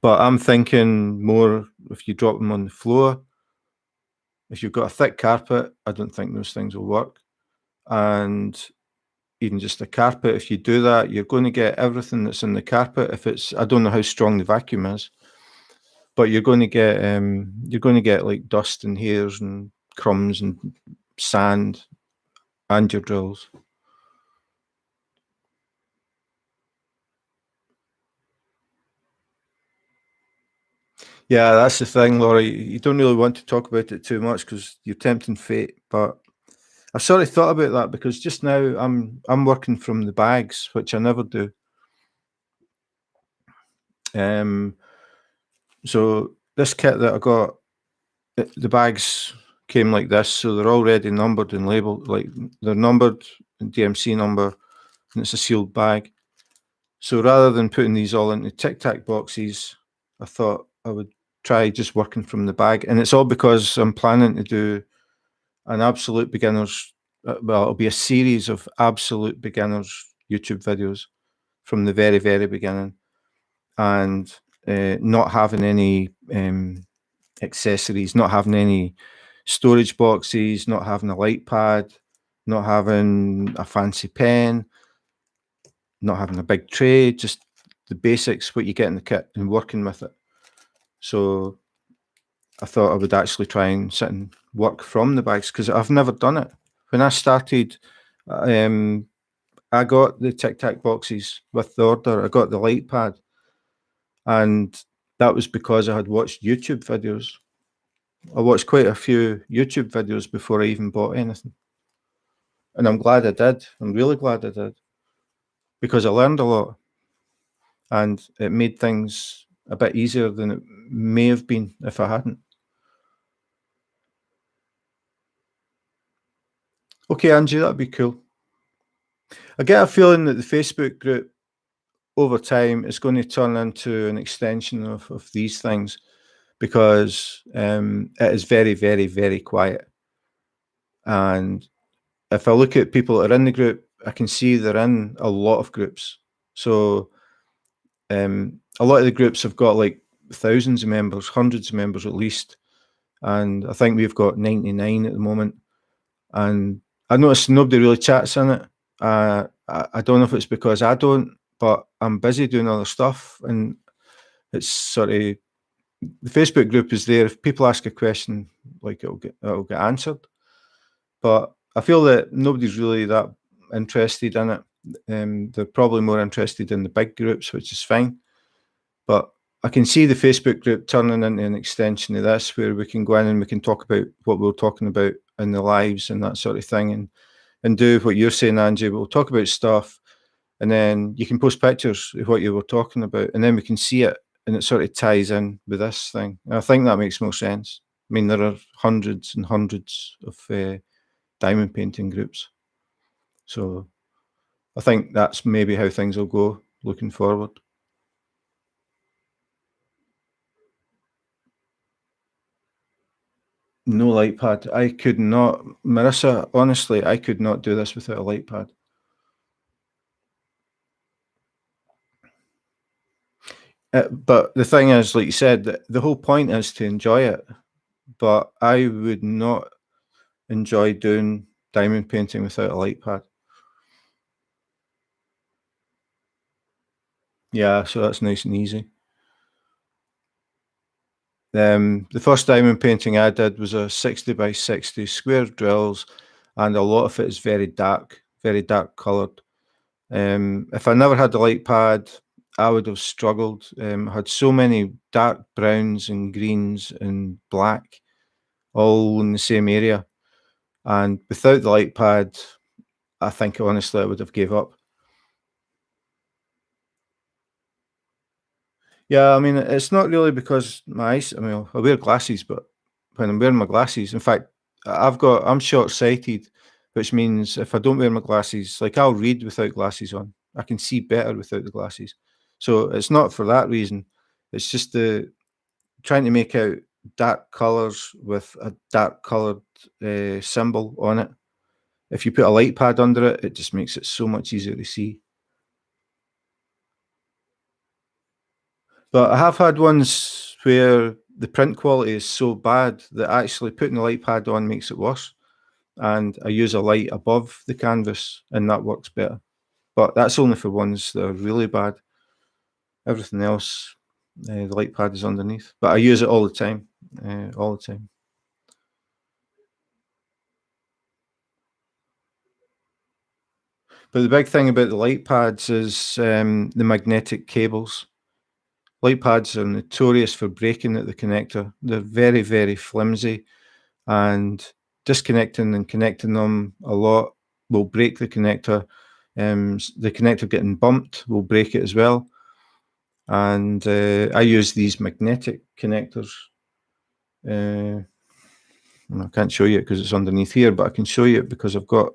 But I'm thinking more if you drop them on the floor, if you've got a thick carpet, I don't think those things will work. And even just a carpet, if you do that, you're going to get everything that's in the carpet. If it's, I don't know how strong the vacuum is, but you're going to get like dust and hairs and crumbs and sand and your drills. Yeah, that's the thing, Laura. You don't really want to talk about it too much because you're tempting fate. But I've sort of thought about that because just now I'm working from the bags, which I never do. Um, so this kit that I got, the bags came like this, so they're already numbered and labelled. Like they're numbered and DMC number, and it's a sealed bag. So rather than putting these all into Tic Tac boxes, I thought I would try just working from the bag, and it's all because I'm planning to do an absolute beginners. Well, it'll be a series of absolute beginners YouTube videos from the very, very beginning, and not having any accessories, not having any storage boxes, not having a light pad, not having a fancy pen, not having a big tray, just the basics, what you get in the kit, and working with it. So I thought I would actually try and sit and work from the bags because I've never done it. When I started, I I got the Tic Tac boxes with the order. I got the light pad, and that was because I had watched YouTube videos. I watched quite a few YouTube videos before I even bought anything. And I'm glad I did. I'm really glad I did. Because I learned a lot, and it made things a bit easier than it may have been if I hadn't. Okay, Angie, that'd be cool. I get a feeling that the Facebook group over time is going to turn into an extension of these things, because it is very, very, very quiet. And if I look at people that are in the group, I can see they're in a lot of groups. So a lot of the groups have got like thousands of members, hundreds of members at least. And I think we've got 99 at the moment. And I noticed nobody really chats in it. I don't know if it's because I don't, but I'm busy doing other stuff. And it's sort of, the Facebook group is there. If people ask a question, like it'll get answered. But I feel that nobody's really that interested in it. They're probably more interested in the big groups, which is fine. But I can see the Facebook group turning into an extension of this, where we can go in and we can talk about what we were talking about in the lives and that sort of thing, and do what you're saying, Angie. We'll talk about stuff, and then you can post pictures of what you were talking about, and then we can see it, and it sort of ties in with this thing. And I think that makes more sense. I mean, there are hundreds and hundreds of diamond painting groups. So I think that's maybe how things will go looking forward. No light pad. I could not, Marissa, honestly, I could not do this without a light pad. But the thing is, like you said, the whole point is to enjoy it. But I would not enjoy doing diamond painting without a light pad. Yeah, so that's nice and easy. The first diamond painting I did was a 60 by 60 square drills, and a lot of it is very dark coloured. If I never had the light pad, I would have struggled. I had so many dark browns and greens and black all in the same area. And without the light pad, I think honestly I would have gave up. Yeah, I mean, it's not really because my eyes, I mean, I wear glasses, but when I'm wearing my glasses, in fact, I'm short-sighted, which means if I don't wear my glasses, like I'll read without glasses on. I can see better without the glasses. So it's not for that reason. It's just the trying to make out dark colours with a dark coloured symbol on it. If you put a light pad under it, it just makes it so much easier to see. But I have had ones where the print quality is so bad that actually putting the light pad on makes it worse. And I use a light above the canvas, and that works better. But that's only for ones that are really bad. Everything else, the light pad is underneath. But I use it all the time, all the time. But the big thing about the light pads is the magnetic cables. Light pads are notorious for breaking at the connector. They're very, very flimsy, and disconnecting and connecting them a lot will break the connector. The connector getting bumped will break it as well. And I use these magnetic connectors. I can't show you it because it's underneath here, but I can show you it because I've got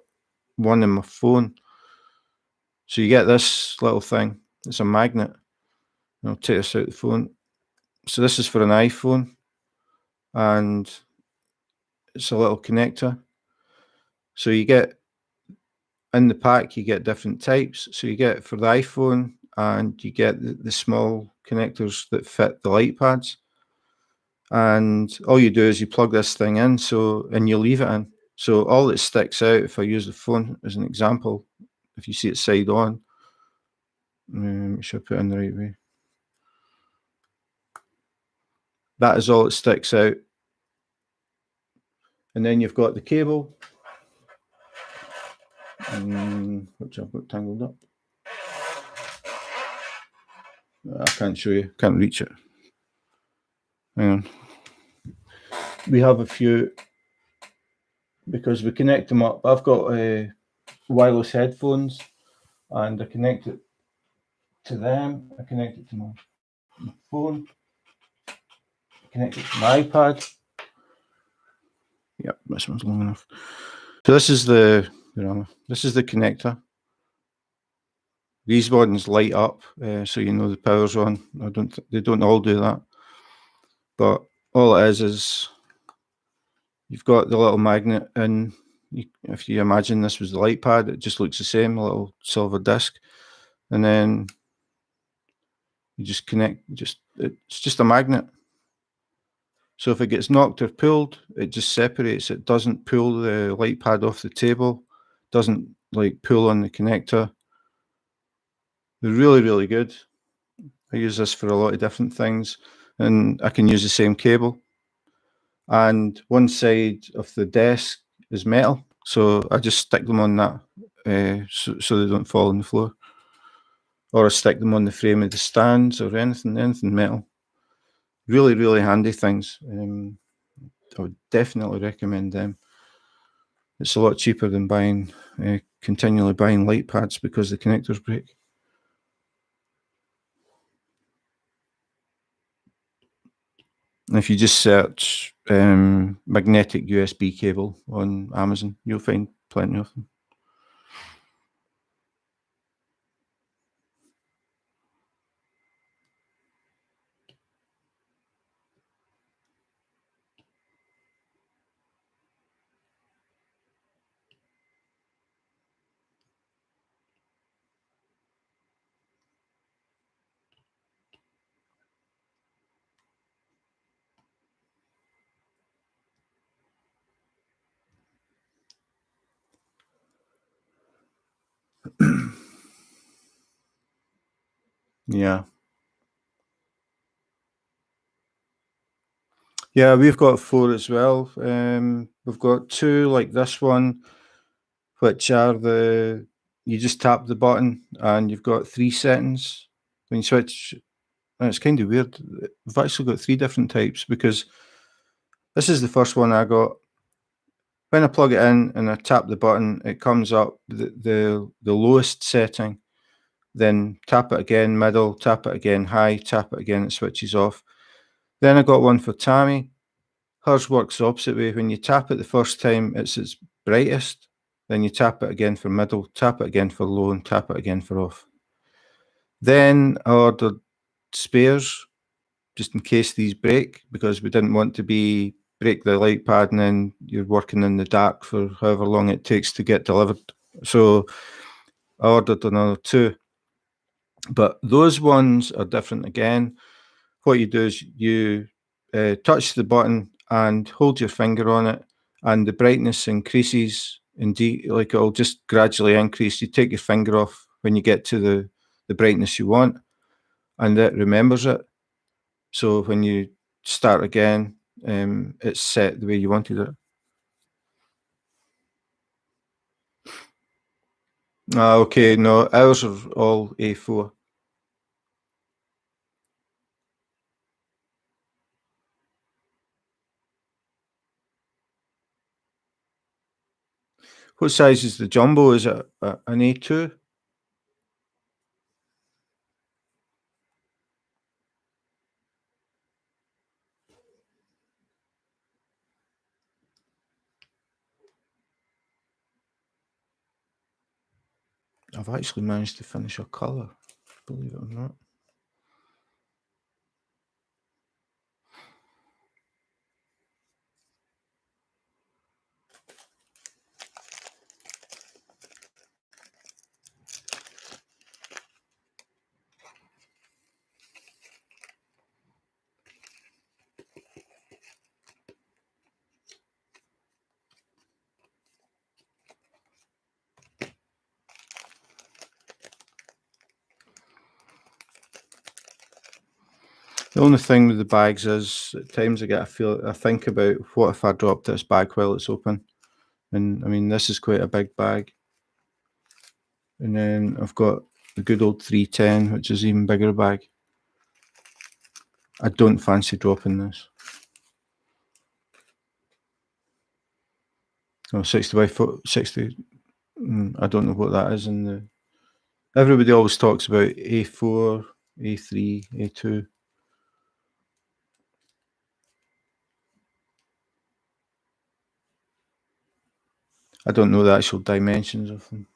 one in my phone. So you get this little thing. It's a magnet. I'll take this out the phone. So this is for an iPhone, and it's a little connector. So you get in the pack, you get different types. So you get for the iPhone, and you get the small connectors that fit the light pads. And all you do is you plug this thing in, and you leave it in. So all that sticks out, if I use the phone as an example, if you see it side on, make sure I put it in the right way. That is all that sticks out. And then you've got the cable. which I've got tangled up. I can't show you, can't reach it. Hang on. We have a few, because we connect them up. I've got wireless headphones, and I connect it to them. I connect it to my phone. I connect it to my iPad. Yep, this one's long enough. So this is the connector. These ones light up, so you know the power's on. They don't all do that, but all it is you've got the little magnet, and if you imagine this was the light pad, it just looks the same, a little silver disc, and then you just connect. It's just a magnet. So if it gets knocked or pulled, it just separates. It doesn't pull the light pad off the table. Doesn't like pull on the connector. They're really, really good. I use this for a lot of different things, and I can use the same cable. And one side of the desk is metal, so I just stick them on that so they don't fall on the floor. Or I stick them on the frame of the stands or anything metal. Really, really handy things. I would definitely recommend them. It's a lot cheaper than continually buying light pads because the connectors break. And if you just search magnetic USB cable on Amazon, you'll find plenty of them. Yeah. Yeah, we've got 4 as well. We've got 2 like this one, which are you just tap the button and you've got 3 settings. When you switch, and it's kind of weird. We've actually got 3 different types, because this is the first one I got. When I plug it in and I tap the button, it comes up the lowest setting. Then tap it again, middle, tap it again, high, tap it again, it switches off. Then I got one for Tammy. Hers works the opposite way. When you tap it the first time, it's its brightest. Then you tap it again for middle, tap it again for low, and tap it again for off. Then I ordered spares, just in case these break, because we didn't want to break the light pad and then you're working in the dark for however long it takes to get delivered. So I ordered another 2. But those ones are different again. What you do is you touch the button and hold your finger on it, and the brightness increases. Like it'll just gradually increase. You take your finger off when you get to the brightness you want, and it remembers it. So when you start again, it's set the way you wanted it. Okay, no, ours are all A4. What size is the jumbo? Is it an A2? I've actually managed to finish a colour, believe it or not. The only thing with the bags is at times I think about, what if I drop this bag while it's open? And I mean, this is quite a big bag. And then I've got the good old 310, which is even bigger bag. I don't fancy dropping this. Oh, 60 by 60. I don't know what that is in the. Everybody always talks about A4, A3, A2. I don't know the actual dimensions of them.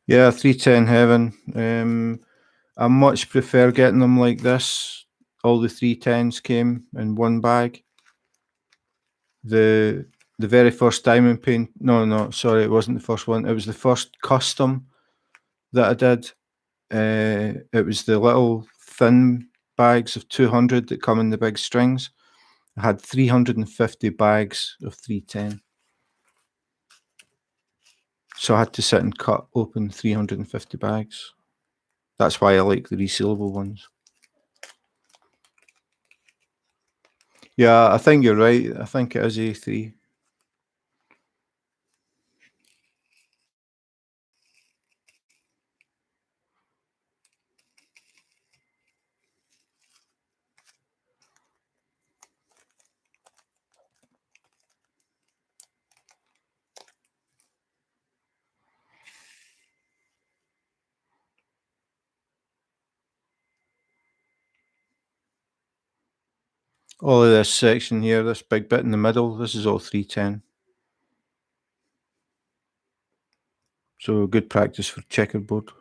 Yeah, 310 heaven. I much prefer getting them like this. All the 310s came in one bag. The very first diamond paint. No, sorry, it wasn't the first one. It was the first custom that I did. It was the little thin bags of 200 that come in the big strings. I had 350 bags of 310. So I had to sit and cut open 350 bags. That's why I like the resealable ones. Yeah, I think you're right. I think it is A3. All of this section here, this big bit in the middle, this is all 310. So good practice for checkerboard.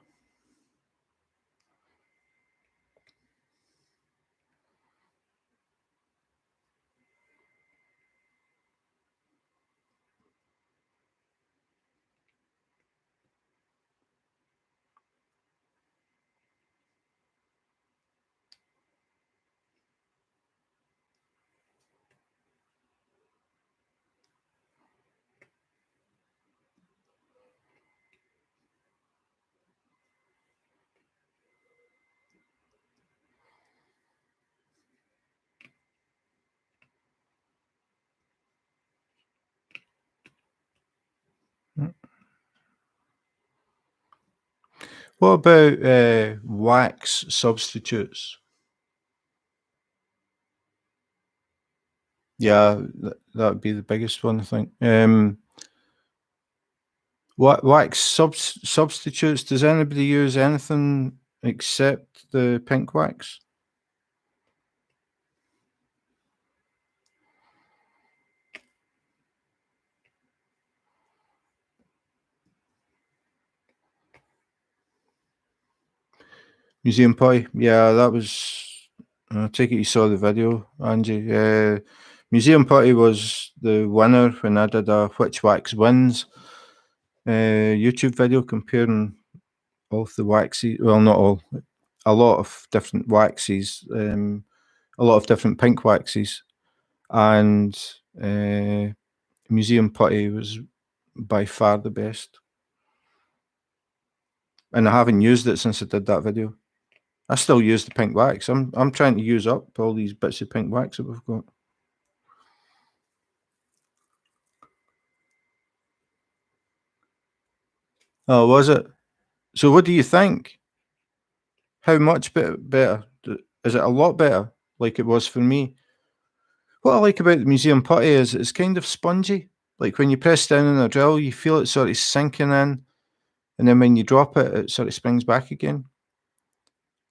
What about wax substitutes? Yeah, that would be the biggest one, I think. What wax substitutes? Does anybody use anything except the pink wax? Museum pie. Yeah, that was. I take it you saw the video, Angie. Museum Putty was the winner when I did a Which Wax Wins YouTube video comparing all of the waxes. Well, not all, a lot of different waxes, a lot of different pink waxes, and Museum Putty was by far the best. And I haven't used it since I did that video. I still use the pink wax. I'm trying to use up all these bits of pink wax that we've got. Oh, was it? So what do you think? How much better? Is it a lot better, like it was for me? What I like about the museum putty is it's kind of spongy. Like when you press down on a drill, you feel it sort of sinking in, and then when you drop it, it sort of springs back again.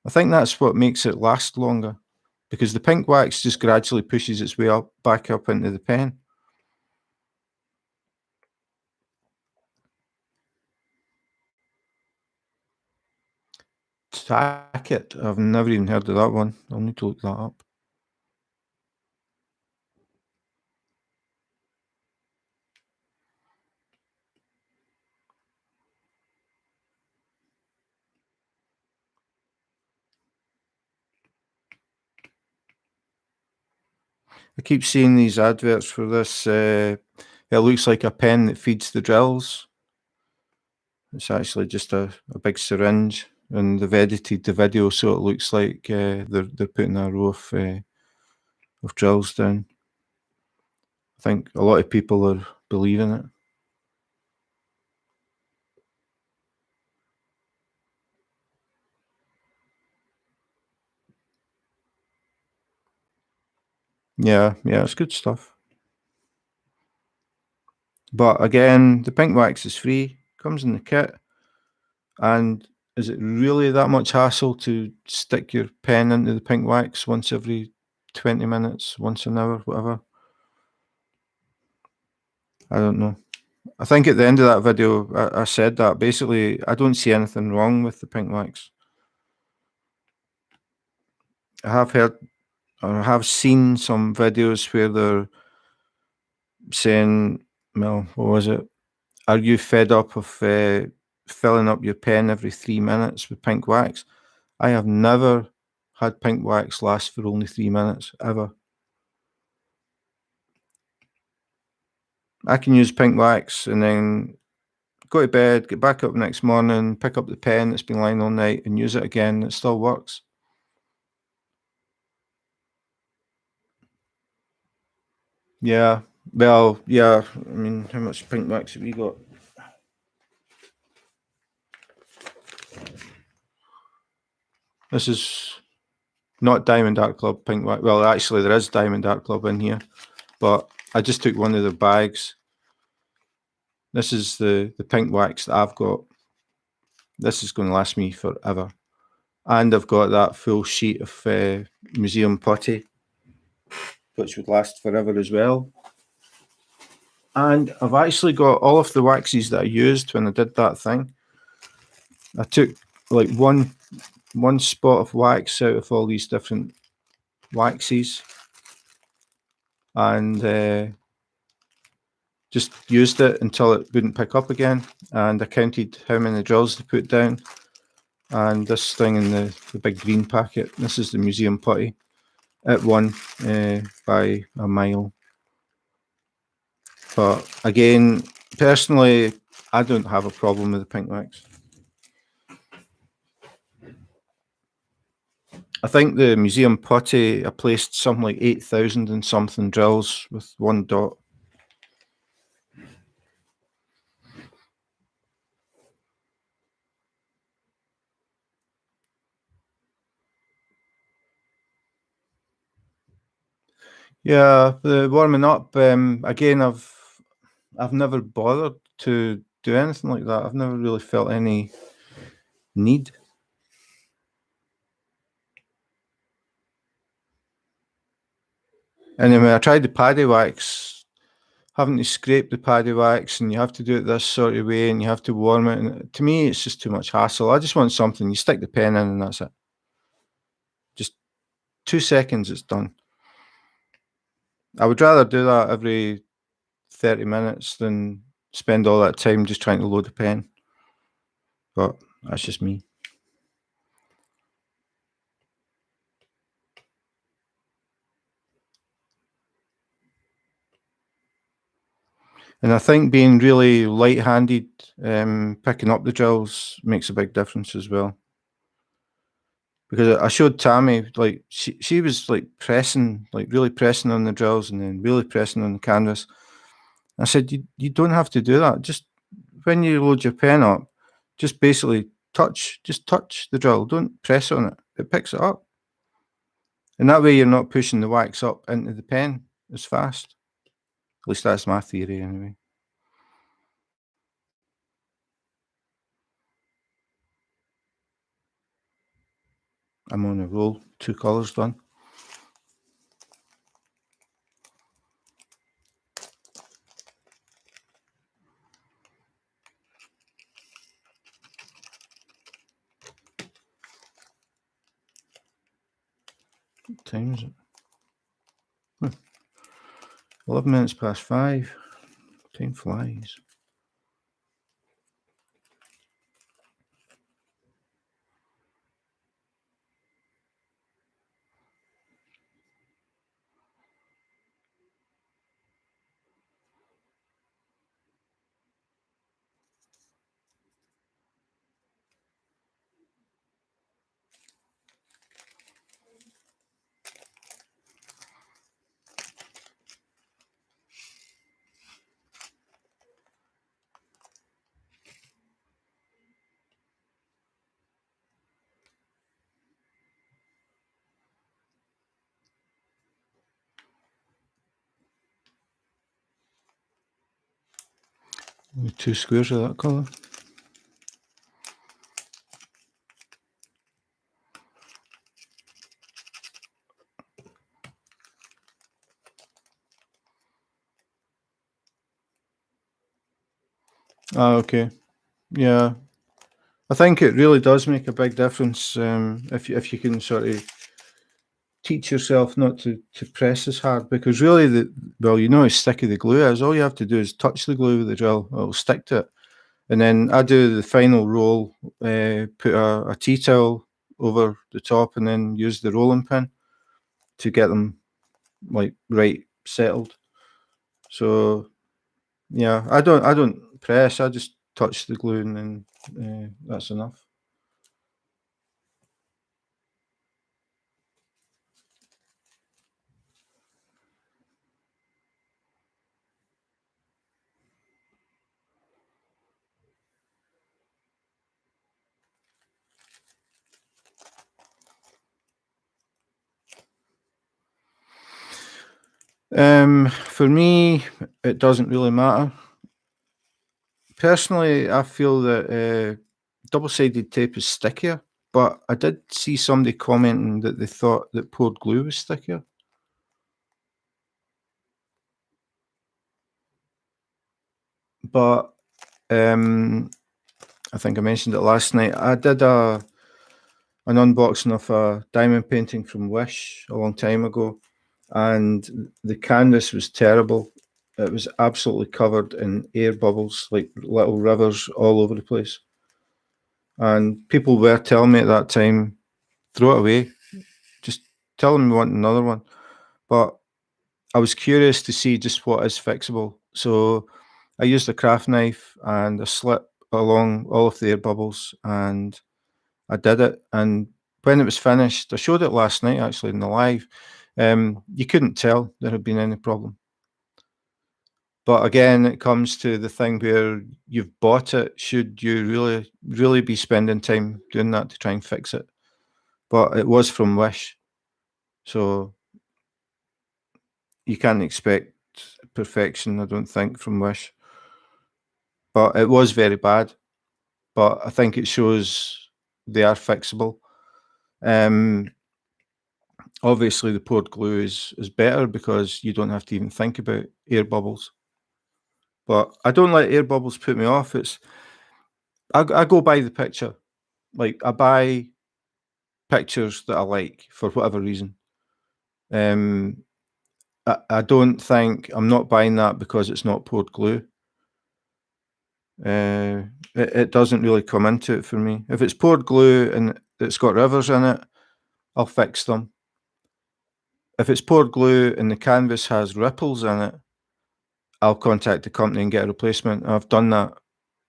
I think that's what makes it last longer, because the pink wax just gradually pushes its way up, back up into the pen. Tack it. I've never even heard of that one. I'll need to look that up. I keep seeing these adverts for this. It looks like a pen that feeds the drills. It's actually just a big syringe, and they've edited the video so it looks like they're putting a row of drills down. I think a lot of people are believing it. Yeah, it's good stuff. But again, the pink wax is free, comes in the kit. And is it really that much hassle to stick your pen into the pink wax once every 20 minutes, once an hour, whatever? I don't know. I think at the end of that video, I said that basically I don't see anything wrong with the pink wax. I have heard, or I have seen some videos where they're saying, well, what was it? Are you fed up of filling up your pen every 3 minutes with pink wax? I have never had pink wax last for only 3 minutes, ever. I can use pink wax and then go to bed, get back up next morning, pick up the pen that's been lying all night and use it again. It still works. Yeah. Well, yeah. I mean, how much pink wax have we got? This is not Diamond Art Club pink wax. Well, actually, there is Diamond Art Club in here, but I just took one of their bags. This is the pink wax that I've got. This is going to last me forever. And I've got that full sheet of museum putty, which would last forever as well. And I've actually got all of the waxes that I used when I did that thing. I took like one spot of wax out of all these different waxes and just used it until it wouldn't pick up again. And I counted how many drills to put down. And this thing in the big green packet, this is the museum putty. It won by a mile. But again, personally, I don't have a problem with the pink wax. I think the museum putty, I placed something like 8,000 and something drills with one dot. Yeah, the warming up, again, I've never bothered to do anything like that. I've never really felt any need. Anyway, I tried the paddy wax, having to scrape the paddy wax, and you have to do it this sort of way, and you have to warm it. And to me, it's just too much hassle. I just want something. You stick the pen in, and that's it. Just 2 seconds, it's done. I would rather do that every 30 minutes than spend all that time just trying to load a pen. But that's just me. And I think being really light-handed, picking up the drills makes a big difference as well. Because I showed Tammy, like, she was like pressing, like really pressing on the drills and then really pressing on the canvas. I said, you don't have to do that. Just when you load your pen up, just basically touch the drill. Don't press on it. It picks it up. And that way you're not pushing the wax up into the pen as fast. At least that's my theory anyway. I'm on a roll. 2 colours done. What time is it? 11 minutes past 5. Time flies. 2 squares of that colour. Ah, okay. Yeah. I think it really does make a big difference, if you can sort of teach yourself not to press as hard, because really you know how sticky the glue is. All you have to do is touch the glue with the drill, it'll stick to it. And then I do the final roll, put a tea towel over the top, and then use the rolling pin to get them like right settled. So yeah, I don't press. I just touch the glue, and then that's enough. For me, it doesn't really matter. Personally, I feel that double-sided tape is stickier, but I did see somebody commenting that they thought that poured glue was stickier. But I think I mentioned it last night. I did an unboxing of a diamond painting from Wish a long time ago, and the canvas was terrible. It was absolutely covered in air bubbles, like little rivers all over the place. And people were telling me at that time, throw it away, just tell them we want another one. But I was curious to see just what is fixable. So I used a craft knife and a slit along all of the air bubbles, and I did it. And when it was finished, I showed it last night actually in the live. You couldn't tell there had been any problem. But again, it comes to the thing where you've bought it. Should you really be spending time doing that to try and fix it? But it was from Wish, so you can't expect perfection, I don't think, from Wish. But it was very bad. But I think it shows they are fixable. Um, Obviously, the poured glue is better because you don't have to even think about air bubbles. But I don't let air bubbles put me off. I go by the picture. Like I buy pictures that I like for whatever reason. Um, I don't think I'm not buying that because it's not poured glue. It doesn't really come into it for me. If it's poured glue and it's got rivers in it, I'll fix them. If it's poured glue and the canvas has ripples in it, I'll contact the company and get a replacement. I've done that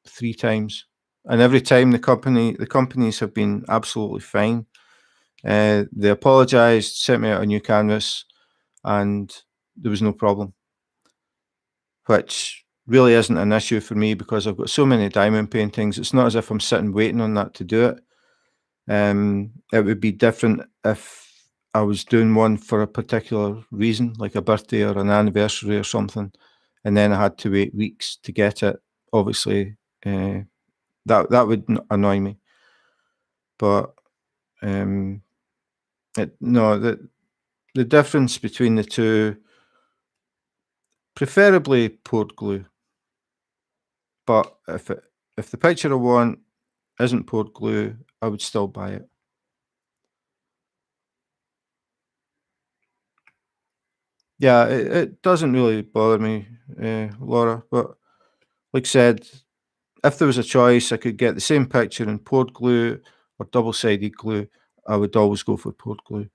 3 times, and every time the companies have been absolutely fine. They apologised, sent me out a new canvas, and there was no problem, which really isn't an issue for me because I've got so many diamond paintings. It's not as if I'm sitting waiting on that to do it. It would be different if I was doing one for a particular reason, like a birthday or an anniversary or something, and then I had to wait weeks to get it. Obviously, that would annoy me. But no, the difference between the two, preferably poured glue. But if the picture I want isn't poured glue, I would still buy it. Yeah, it doesn't really bother me, Laura. But like I said, if there was a choice, I could get the same picture in poured glue or double-sided glue. I would always go for poured glue.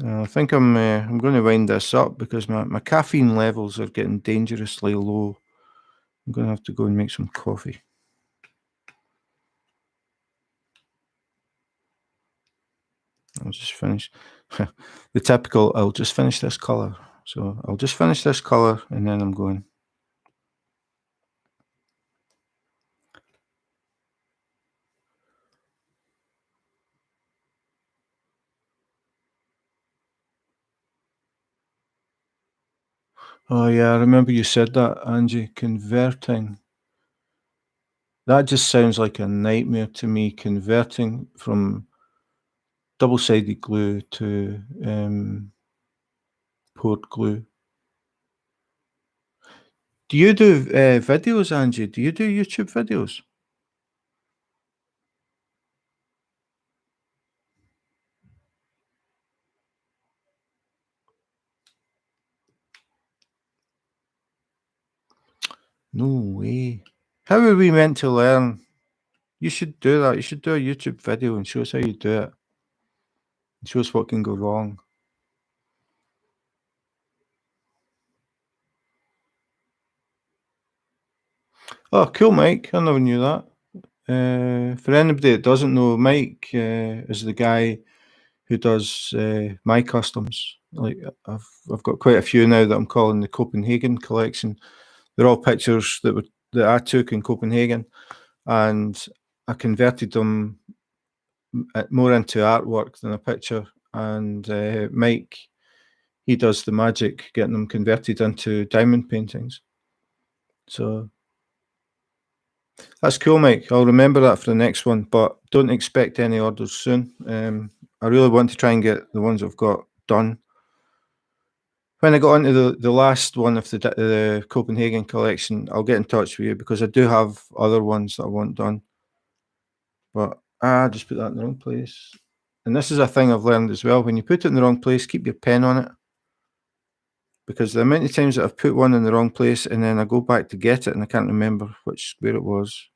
I think I'm going to wind this up because my caffeine levels are getting dangerously low. I'm going to have to go and make some coffee. I'll just finish the typical, I'll just finish this colour. So I'll just finish this colour and then I'm going. Oh yeah, I remember you said that, Angie, converting. That just sounds like a nightmare to me, converting from double-sided glue to poured glue. Do you do videos, Angie? Do you do YouTube videos? No way. How are we meant to learn? You should do that. You should do a YouTube video and show us how you do it. Show us what can go wrong. Oh, cool, Mike. I never knew that. For anybody that doesn't know, Mike is the guy who does my customs. Like I've got quite a few now that I'm calling the Copenhagen collection. They're all pictures that I took in Copenhagen, and I converted them more into artwork than a picture. And Mike, he does the magic, getting them converted into diamond paintings. So that's cool, Mike. I'll remember that for the next one, but don't expect any orders soon. I really want to try and get the ones I've got done. When I got into the last one of the Copenhagen collection, I'll get in touch with you because I do have other ones that I want done. But I just put that in the wrong place. And this is a thing I've learned as well. When you put it in the wrong place, keep your pen on it. Because the amount of times that I've put one in the wrong place and then I go back to get it and I can't remember where it was.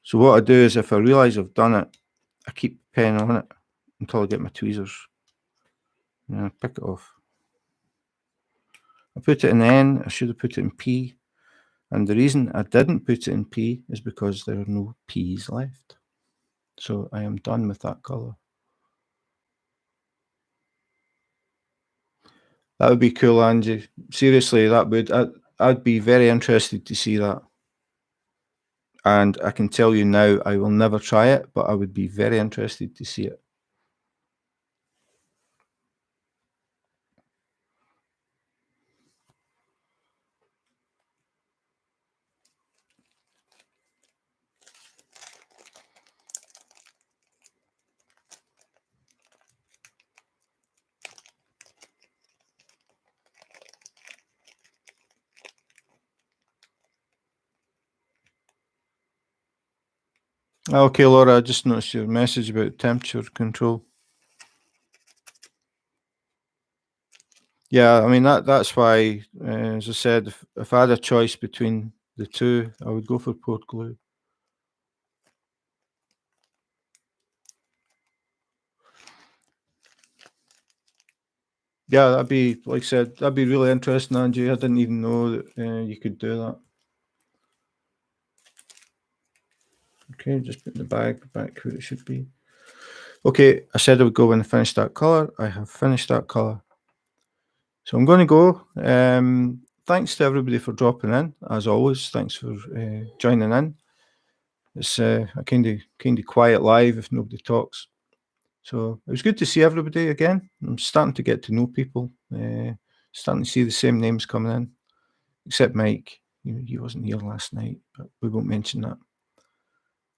So what I do is if I realise I've done it, I keep the pen on it until I get my tweezers. And I pick it off. I put it in N, I should have put it in P. And the reason I didn't put it in P is because there are no P's left. So I am done with that colour. That would be cool, Angie. Seriously, that would. I'd be very interested to see that. And I can tell you now, I will never try it, but I would be very interested to see it. Okay, Laura, I just noticed your message about temperature control. Yeah, I mean that's why, as I said, if I had a choice between the two, I would go for poured glue. Yeah, that'd be, like I said, that'd be really interesting, Angie. I didn't even know that you could do that. Okay, just put in the bag back where it should be. Okay, I said I would go when I finished that colour. I have finished that colour. So I'm going to go. Thanks to everybody for dropping in. As always, thanks for joining in. It's a kind of quiet live if nobody talks. So it was good to see everybody again. I'm starting to get to know people. Starting to see the same names coming in, except Mike. He wasn't here last night, but we won't mention that.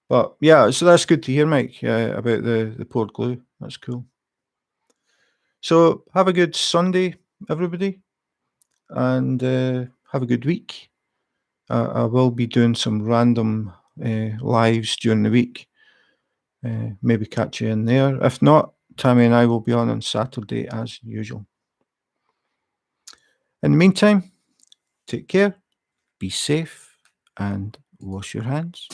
But yeah, so that's good to hear, Mike, about the poured glue. That's cool. So have a good Sunday, everybody, and have a good week. I will be doing some random lives during the week. Maybe catch you in there. If not, Tammy and I will be on Saturday as usual. In the meantime, take care, be safe, and wash your hands.